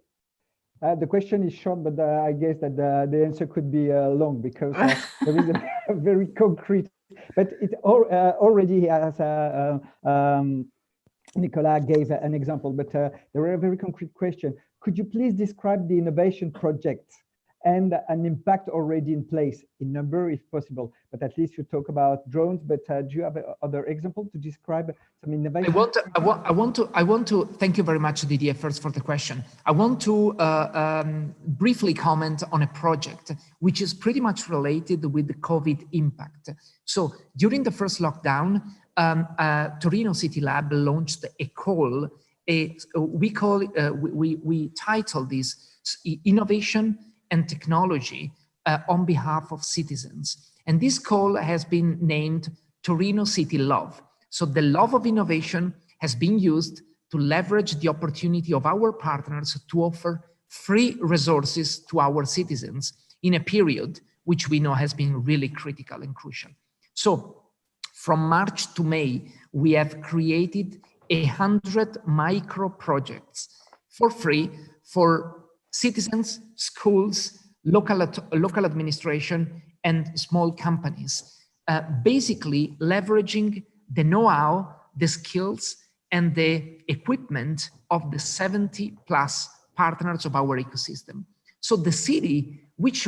The question is short, but I guess that the answer could be long, because there is a very concrete, but it already has Nicola gave an example, but there were a very concrete question. Could you please describe the innovation projects and an impact already in place, in number if possible? But at least you talk about drones, but do you have other example to describe some innovation? I want to thank you very much, Didier, first for the question. I want to briefly comment on a project which is pretty much related with the COVID impact. So during the first lockdown, Torino City Lab launched a call. We titled this Innovation and Technology on behalf of citizens. And this call has been named Torino City Love. So the love of innovation has been used to leverage the opportunity of our partners to offer free resources to our citizens in a period which we know has been really critical and crucial. So from March to May, we have created 100 micro projects for free for citizens, schools, local administration, and small companies, basically leveraging the know-how, the skills, and the equipment of the 70+ partners of our ecosystem. So the city, which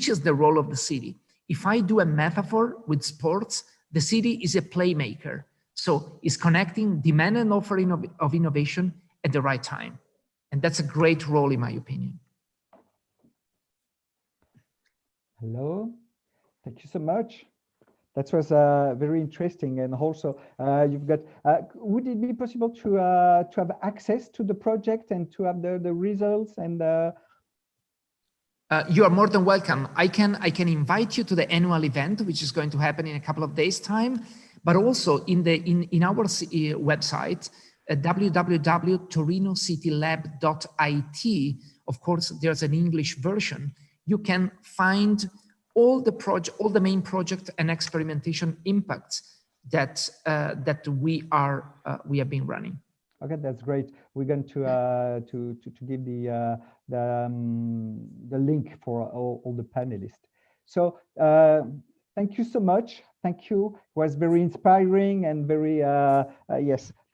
is the role of the city? If I do a metaphor with sports, the city is a playmaker. So it's connecting demand and offer of innovation at the right time. And that's a great role, in my opinion. Hello, thank you so much. That was very interesting. And also you've got, would it be possible to have access to the project and to have the results? And you are more than welcome. I can invite you to the annual event, which is going to happen in a couple of days' time, but also in our website, www.torinocitylab.it. Of course, there's an English version. You can find all the main project and experimentation impacts that we have been running. Okay, that's great. We're going to give the link for all the panelists. So thank you so much. Thank you. It was very inspiring and very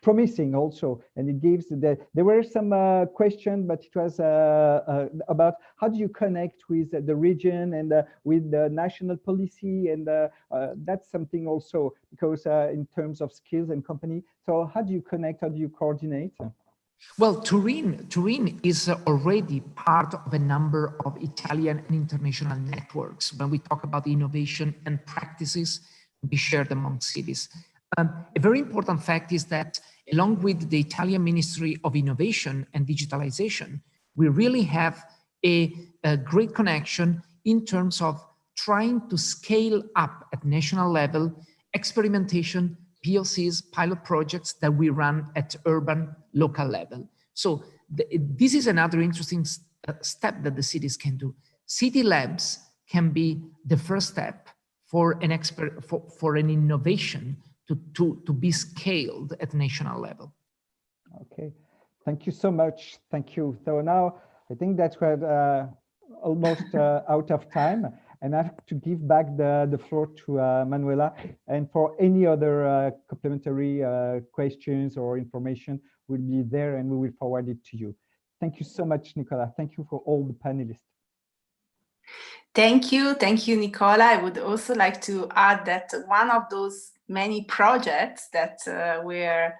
promising also. And it gives there were some questions, but it was about how do you connect with the region and with the national policy, and that's something also, because in terms of skills and company. So how do you connect? How do you coordinate? Well, Turin is already part of a number of Italian and international networks when we talk about innovation and practices to be shared among cities. A very important fact is that along with the Italian Ministry of Innovation and Digitalization, we really have a great connection in terms of trying to scale up at national level experimentation, POCs, pilot projects that we run at urban local level. So this is another interesting step that the cities can do. City labs can be the first step for an innovation to be scaled at national level. Okay, thank you so much. Thank you. So now I think that we're almost out of time, and I have to give back the floor to Manuela. And for any other complementary questions or information, we'll be there and we will forward it to you. Thank you so much, Nicola. Thank you for all the panelists. Thank you, Nicola. I would also like to add that one of those many projects that were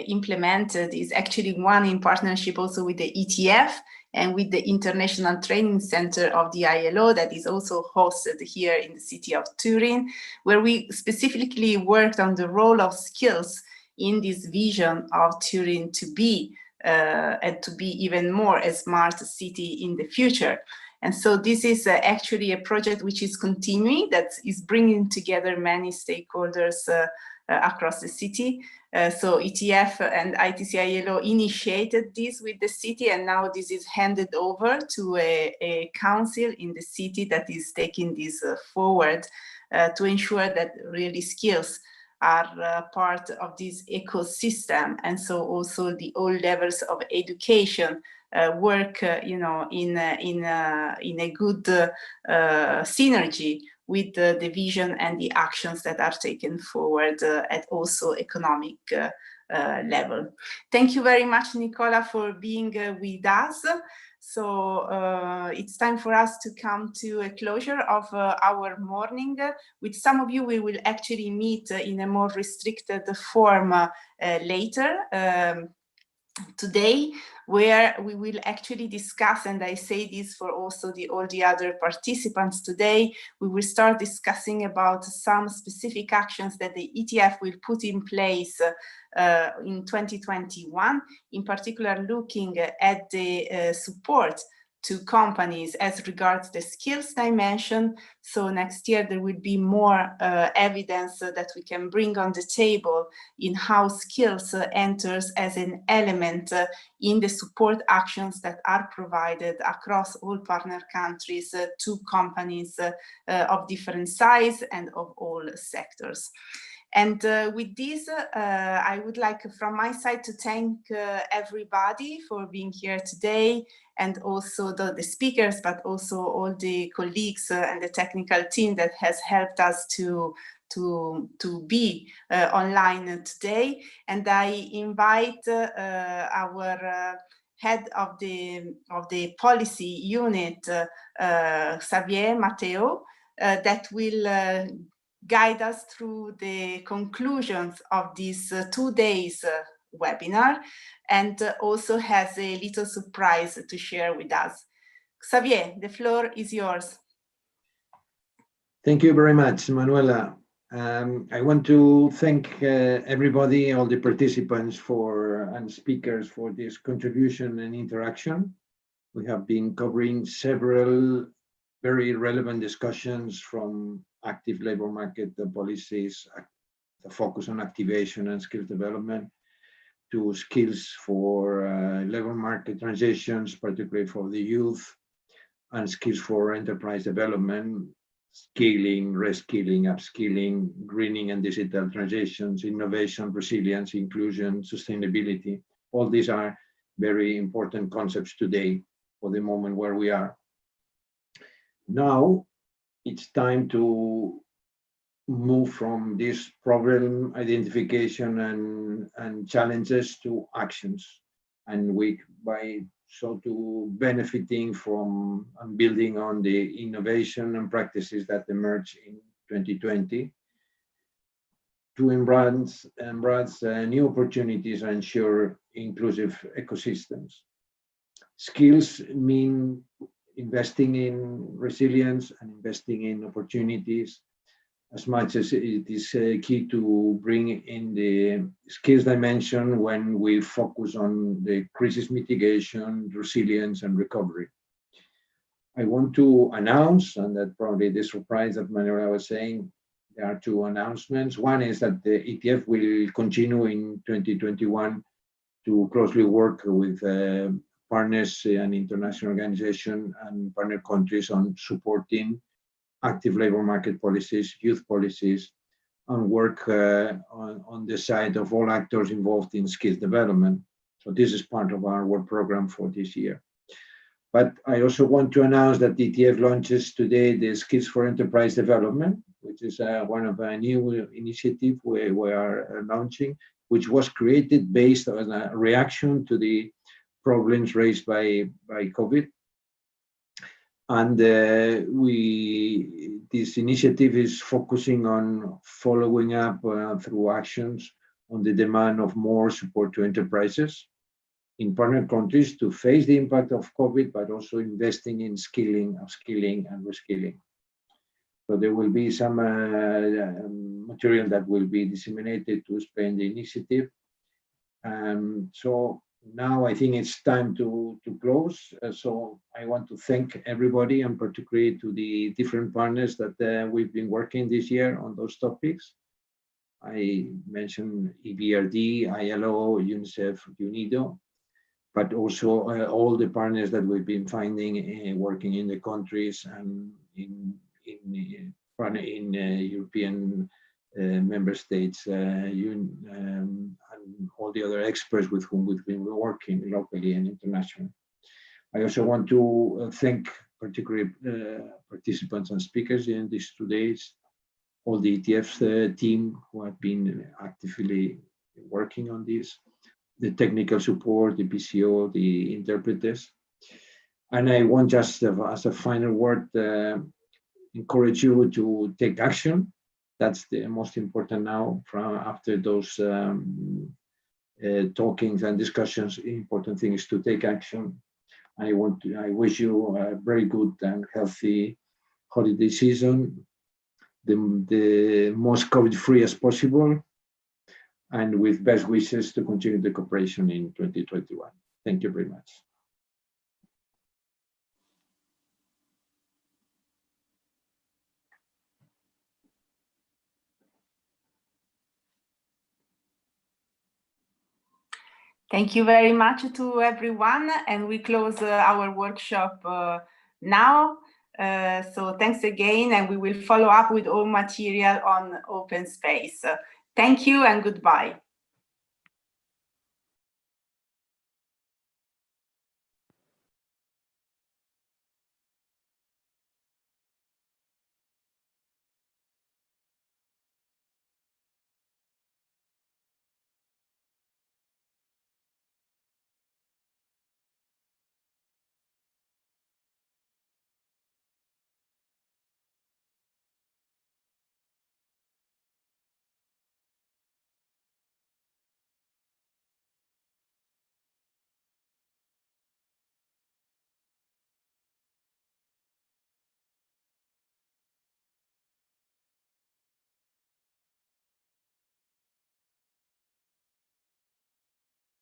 implemented is actually one in partnership also with the ETF and with the International Training Center of the ILO that is also hosted here in the city of Turin, where we specifically worked on the role of skills in this vision of Turin to be and to be even more a smart city in the future. And so this is actually a project which is continuing, that is bringing together many stakeholders across the city. So ETF and ITC-ILO initiated this with the city, and now this is handed over to a council in the city that is taking this forward to ensure that really skills are part of this ecosystem. And so also the all levels of education work, in a good synergy with the vision and the actions that are taken forward at also economic level. Thank you very much, Nicola, for being with us. So it's time for us to come to a closure of our morning. With some of you, we will actually meet in a more restricted form later today, where we will actually discuss, and I say this for also all the other participants today, we will start discussing about some specific actions that the ETF will put in place in 2021, in particular looking at the support to companies as regards the skills dimension. So next year there will be more evidence that we can bring on the table in how skills enters as an element in the support actions that are provided across all partner countries to companies of different size and of all sectors. And with this, I would like from my side to thank everybody for being here today, and also the speakers, but also all the colleagues and the technical team that has helped us to be online today. And I invite our head of the policy unit, Xavier Mateo, that will guide us through the conclusions of these 2 days webinar, and also has a little surprise to share with us. Xavier, the floor is yours. Thank you very much, Manuela. I want to thank everybody, all the participants and speakers for this contribution and interaction. We have been covering several very relevant discussions, from active labor market policies, the focus on activation and skill development, to skills for labor market transitions, particularly for the youth, and skills for enterprise development, scaling, reskilling, upskilling, greening and digital transitions, innovation, resilience, inclusion, sustainability. All these are very important concepts today for the moment where we are. Now it's time to move from this problem identification and challenges to actions, and to benefiting from and building on the innovation and practices that emerged in 2020 to embrace new opportunities and ensure inclusive ecosystems. Skills mean investing in resilience and investing in opportunities, as much as it is key to bring in the skills dimension when we focus on the crisis mitigation, resilience, and recovery. I want to announce, and that probably the surprise that Manuela was saying, there are 2 announcements. One is that the ETF will continue in 2021 to closely work with partners and international organizations and partner countries on supporting active labor market policies, youth policies, and work on the side of all actors involved in skills development. So this is part of our work program for this year. But I also want to announce that the ETF launches today the Skills for Enterprise Development, which is one of a new initiative we are launching, which was created based on a reaction to the problems raised by COVID. And this initiative is focusing on following up through actions on the demand of more support to enterprises in partner countries to face the impact of COVID, but also investing in skilling, upskilling, and reskilling. So there will be some material that will be disseminated to explain the initiative. So now I think it's time to close. So I want to thank everybody, and particularly to the different partners that we've been working this year on those topics. I mentioned EBRD, ILO, UNICEF, UNIDO, but also all the partners that we've been finding working in the countries and in European member states, and all the other experts with whom we've been working locally and internationally. I also want to thank particularly participants and speakers in these 2 days, all the ETF's team who have been actively working on this, the technical support, the PCO, the interpreters. And I want just as a final word, encourage you to take action. That's the most important now. After those talkings and discussions, the important thing is to take action. I wish you a very good and healthy holiday season, the most COVID-free as possible, and with best wishes to continue the cooperation in 2021. Thank you very much. Thank you very much to everyone, and we close our workshop now. So thanks again, and we will follow up with all material on open space. Thank you and goodbye.